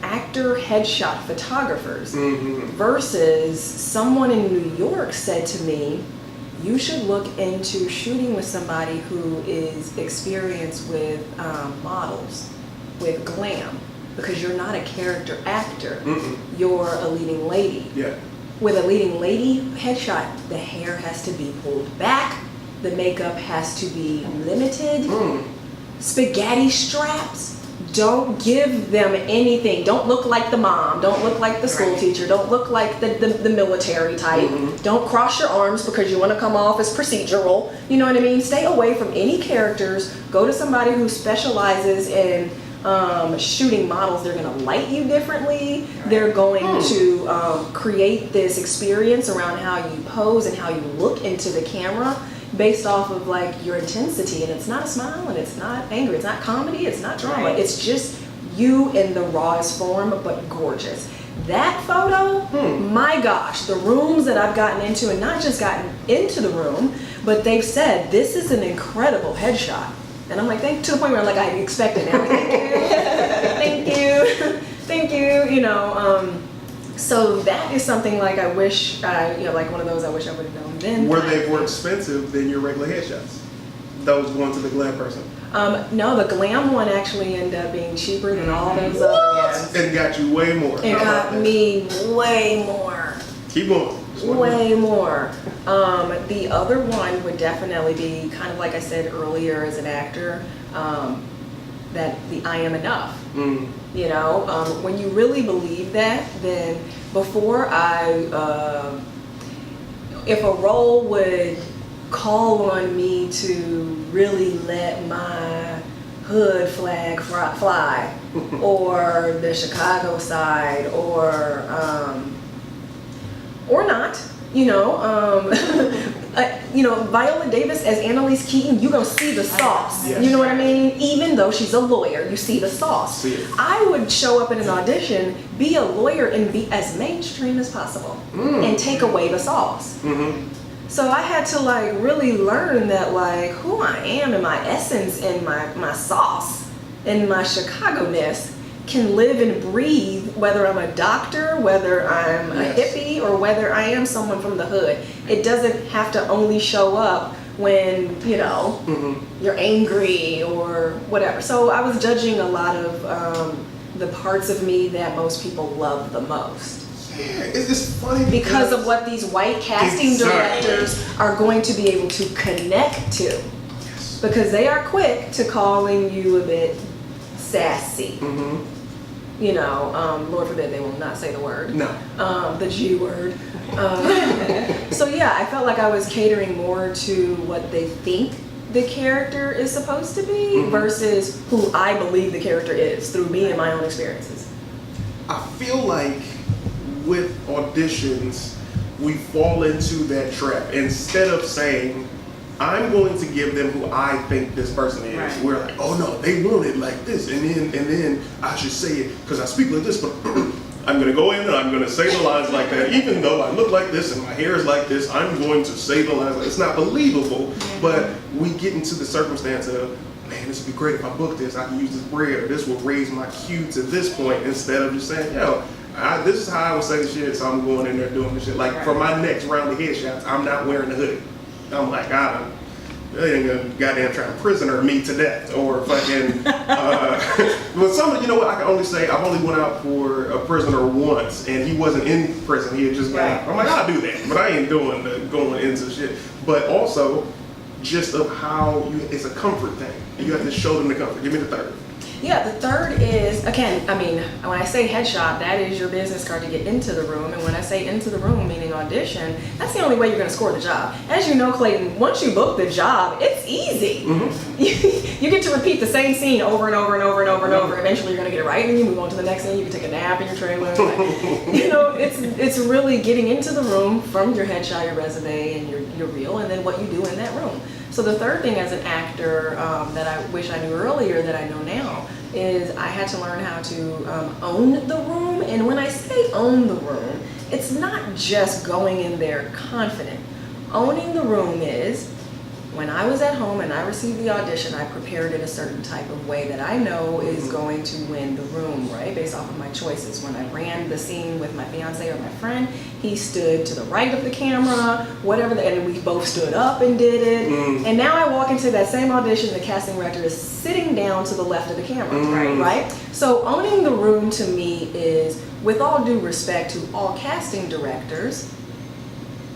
actor headshot photographers versus someone in New York said to me, you should look into shooting with somebody who is experienced with models, with glam, because you're not a character actor, you're a leading lady. Yeah. With a leading lady headshot, the hair has to be pulled back, the makeup has to be limited, spaghetti straps. Don't give them anything. Don't look like the mom. Don't look like the school teacher. Don't look like the military type. Don't cross your arms because you want to come off as procedural. You know what I mean? Stay away from any characters. Go to somebody who specializes in shooting models. They're going to light you differently. They're going to create this experience around how you pose and how you look into the camera based off of like your intensity. And it's not a smile, and it's not anger, it's not comedy, it's not drama. Right. It's just you in the rawest form, but gorgeous. That photo, my gosh, the rooms that I've gotten into, and not just gotten into the room, but they've said, this is an incredible headshot. And I'm like, to the point where I'm like, I expect it now. Thank you, thank you, so that is something like I wish, like one of those I wish I would have known then. Were they more expensive than your regular headshots? Those going to the glam person? No, the glam one actually ended up being cheaper than all those other ones. And got you way more. It got me way more. Keep going. Way more. The other one would definitely be kind of like I said earlier as an actor, that the I am enough. When you really believe that, then before if a role would call on me to really let my hood flag fly, or the Chicago side, or not, you know, Viola Davis as Annalise Keaton, you gonna see the sauce. Yes. You know what I mean? Even though she's a lawyer, you see the sauce. See it. I would show up in an audition, be a lawyer, and be as mainstream as possible, and take away the sauce. So I had to like really learn that like who I am and my essence and my sauce and my Chicago-ness can live and breathe, whether I'm a doctor, whether I'm a hippie, or whether I am someone from the hood. It doesn't have to only show up when, you know, you're angry or whatever. So I was judging a lot of the parts of me that most people love the most. Yeah, it's funny Because of what these white casting directors are going to be able to connect to. Yes. Because they are quick to calling you a bit sassy. You know, Lord forbid they will not say the word. No. The G word. So yeah, I felt like I was catering more to what they think the character is supposed to be versus who I believe the character is through me and my own experiences. I feel like with auditions, we fall into that trap. Instead of saying, I'm going to give them who I think this person is, Right. we're like, oh no, they want it like this, and then I should say it because I speak like this, but I'm going to go in and I'm going to say the lines like that, even though I look like this and my hair is like this, I'm going to say the lines like it's not believable, but we get into the circumstance of, man, this would be great if I book this, I can use this bread, or this will raise my cue to this point, instead of just saying, yo, this is how I would say the shit, so I'm going in there doing the shit. Like for my next round of headshots, I'm not wearing the hoodie. I'm like, they ain't gonna goddamn try to prisoner me to death or fucking. But some, you know what? I can only say I've only went out for a prisoner once, and he wasn't in prison. He had just got out. I'm like, I'll do that, but I ain't doing the going into shit. But also, just of how it's a comfort thing. You have to show them the comfort. Give me the third. Yeah, the third is, again, I mean, when I say headshot, that is your business card to get into the room. And when I say into the room, meaning audition, that's the only way you're going to score the job. As you know, Clayton, once you book the job, it's easy. You get to repeat the same scene over and over and over and over and over. Eventually, you're going to get it right, and you move on to the next scene. You can take a nap in your trailer. Like, you know, it's really getting into the room from your headshot, your resume, and your reel, and then what you do in that room. So the third thing as an actor that I wish I knew earlier that I know now is I had to learn how to own the room. And when I say own the room, it's not just going in there confident. Owning the room is when I was at home and I received the audition, I prepared in a certain type of way that I know is going to win the room, right? Based off of my choices. When I ran the scene with my fiance or my friend, he stood to the right of the camera, whatever, and we both stood up and did it. And now I walk into that same audition, the casting director is sitting down to the left of the camera, right? So owning the room to me is, with all due respect to all casting directors,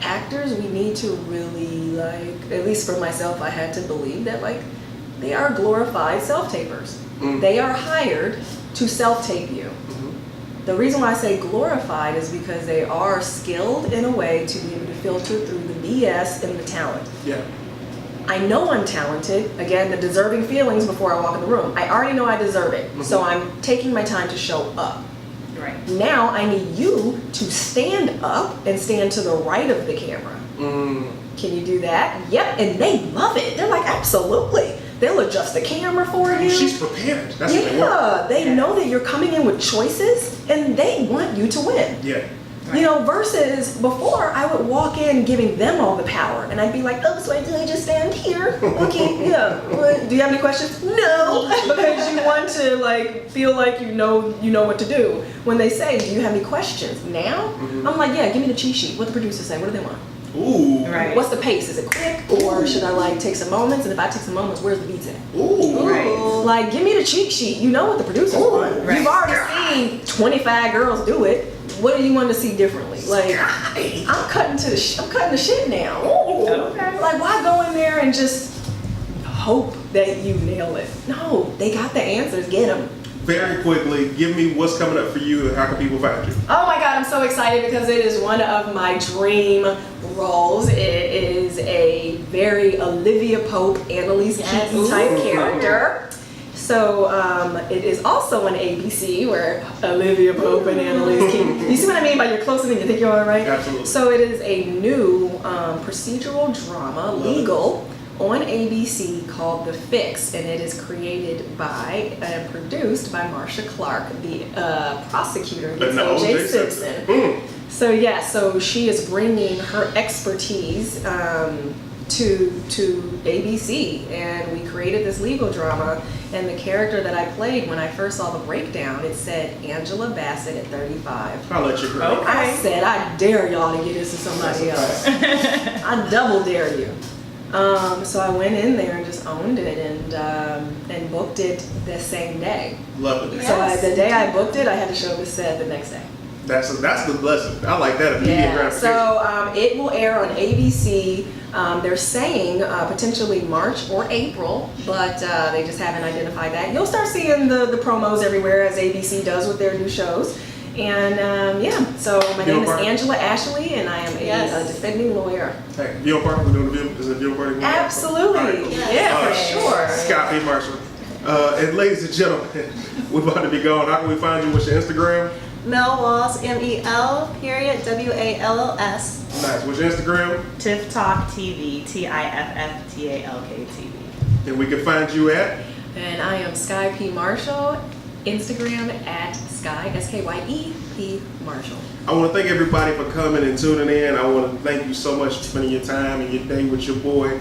actors, we need to really, like, at least for myself, I had to believe that, like, they are glorified self-tapers. They are hired to self-tape you. The reason why I say glorified is because they are skilled in a way to be able to filter through the BS and the talent. Yeah. I know I'm talented. Again, the deserving feelings before I walk in the room. I already know I deserve it. So I'm taking my time to show up. Right. Now I need you to stand up and stand to the right of the camera. Can you do that? Yep, and they love it. They're like, absolutely. They'll adjust the camera for you. She's prepared. That's what they want. They know that you're coming in with choices and they want you to win. Yeah. You know, versus before I would walk in giving them all the power and I'd be like, oh, so I just stand here? Okay, yeah. Well, do you have any questions? No, because you want to like feel like you know what to do. When they say, do you have any questions? Now, I'm like, yeah, give me the cheat sheet. What the producers say, what do they want? Ooh. Right. What's the pace? Is it quick or should I like take some moments? And if I take some moments, where's the beats at? Ooh. Right. Like, give me the cheat sheet. You know what the producers want. Right. You've already seen 25 girls do it. What do you want to see differently? Like, I'm cutting the shit now. Okay. Like, why go in there and just hope that you nail it? No, they got the answers. Get them. Very quickly, give me what's coming up for you and how can people find you? Oh my God, I'm so excited because it is one of my dream roles. It is a very Olivia Pope, Annalise Keaton type character. So it is also on ABC where Olivia Pope and Annalise King. You see what I mean by you're closer than you think you are, right? Absolutely. So it is a new procedural drama, legal, on ABC called The Fix, and it is created by and produced by Marsha Clark, the prosecutor against O.J. Simpson. So yeah, so she is bringing her expertise to ABC, and we created this legal drama. And the character that I played, when I first saw the breakdown, it said Angela Bassett at 35. I'll let you go. Okay. I said, I dare y'all to get this to somebody else. I double dare you. So I went in there and just owned it and booked it the same day. Love it. So the day I booked it, I had to show up to set the next day. That's the blessing. I like that immediate gratification. So it will air on ABC. They're saying potentially March or April, but they just haven't identified that. You'll start seeing the promos everywhere as ABC does with their new shows. And so my name is Angela Ashley, and I am a defending lawyer. Hey, viewing party, we're doing the view. Is it viewing party? Absolutely. Right, cool. Yeah, for sure. SKYE P Marshall. And ladies and gentlemen, we're about to be going. How can we find you? What's your Instagram? Mel Walls, MEL, period, WALLS. Nice. What's your Instagram? Tiff Talk TV, TIFFTALK TV. And we can find you at? And I am SKYE P Marshall. Instagram at SKYE, SKYE P Marshall. I want to thank everybody for coming and tuning in. I want to thank you so much for spending your time and your day with your boy.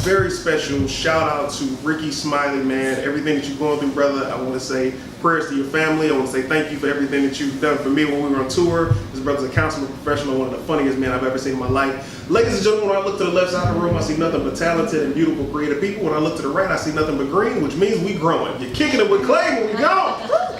Very special shout out to Ricky Smiley, man. Everything that you're going through, brother. I want to say prayers to your family. I want to say thank you for everything that you've done for me when we were on tour. This brother's a consummate professional, one of the funniest men I've ever seen in my life. Ladies and gentlemen, when I look to the left side of the room, I see nothing but talented and beautiful creative people. When I look to the right, I see nothing but green, which means we growing. You're kicking it with Clayton. We go.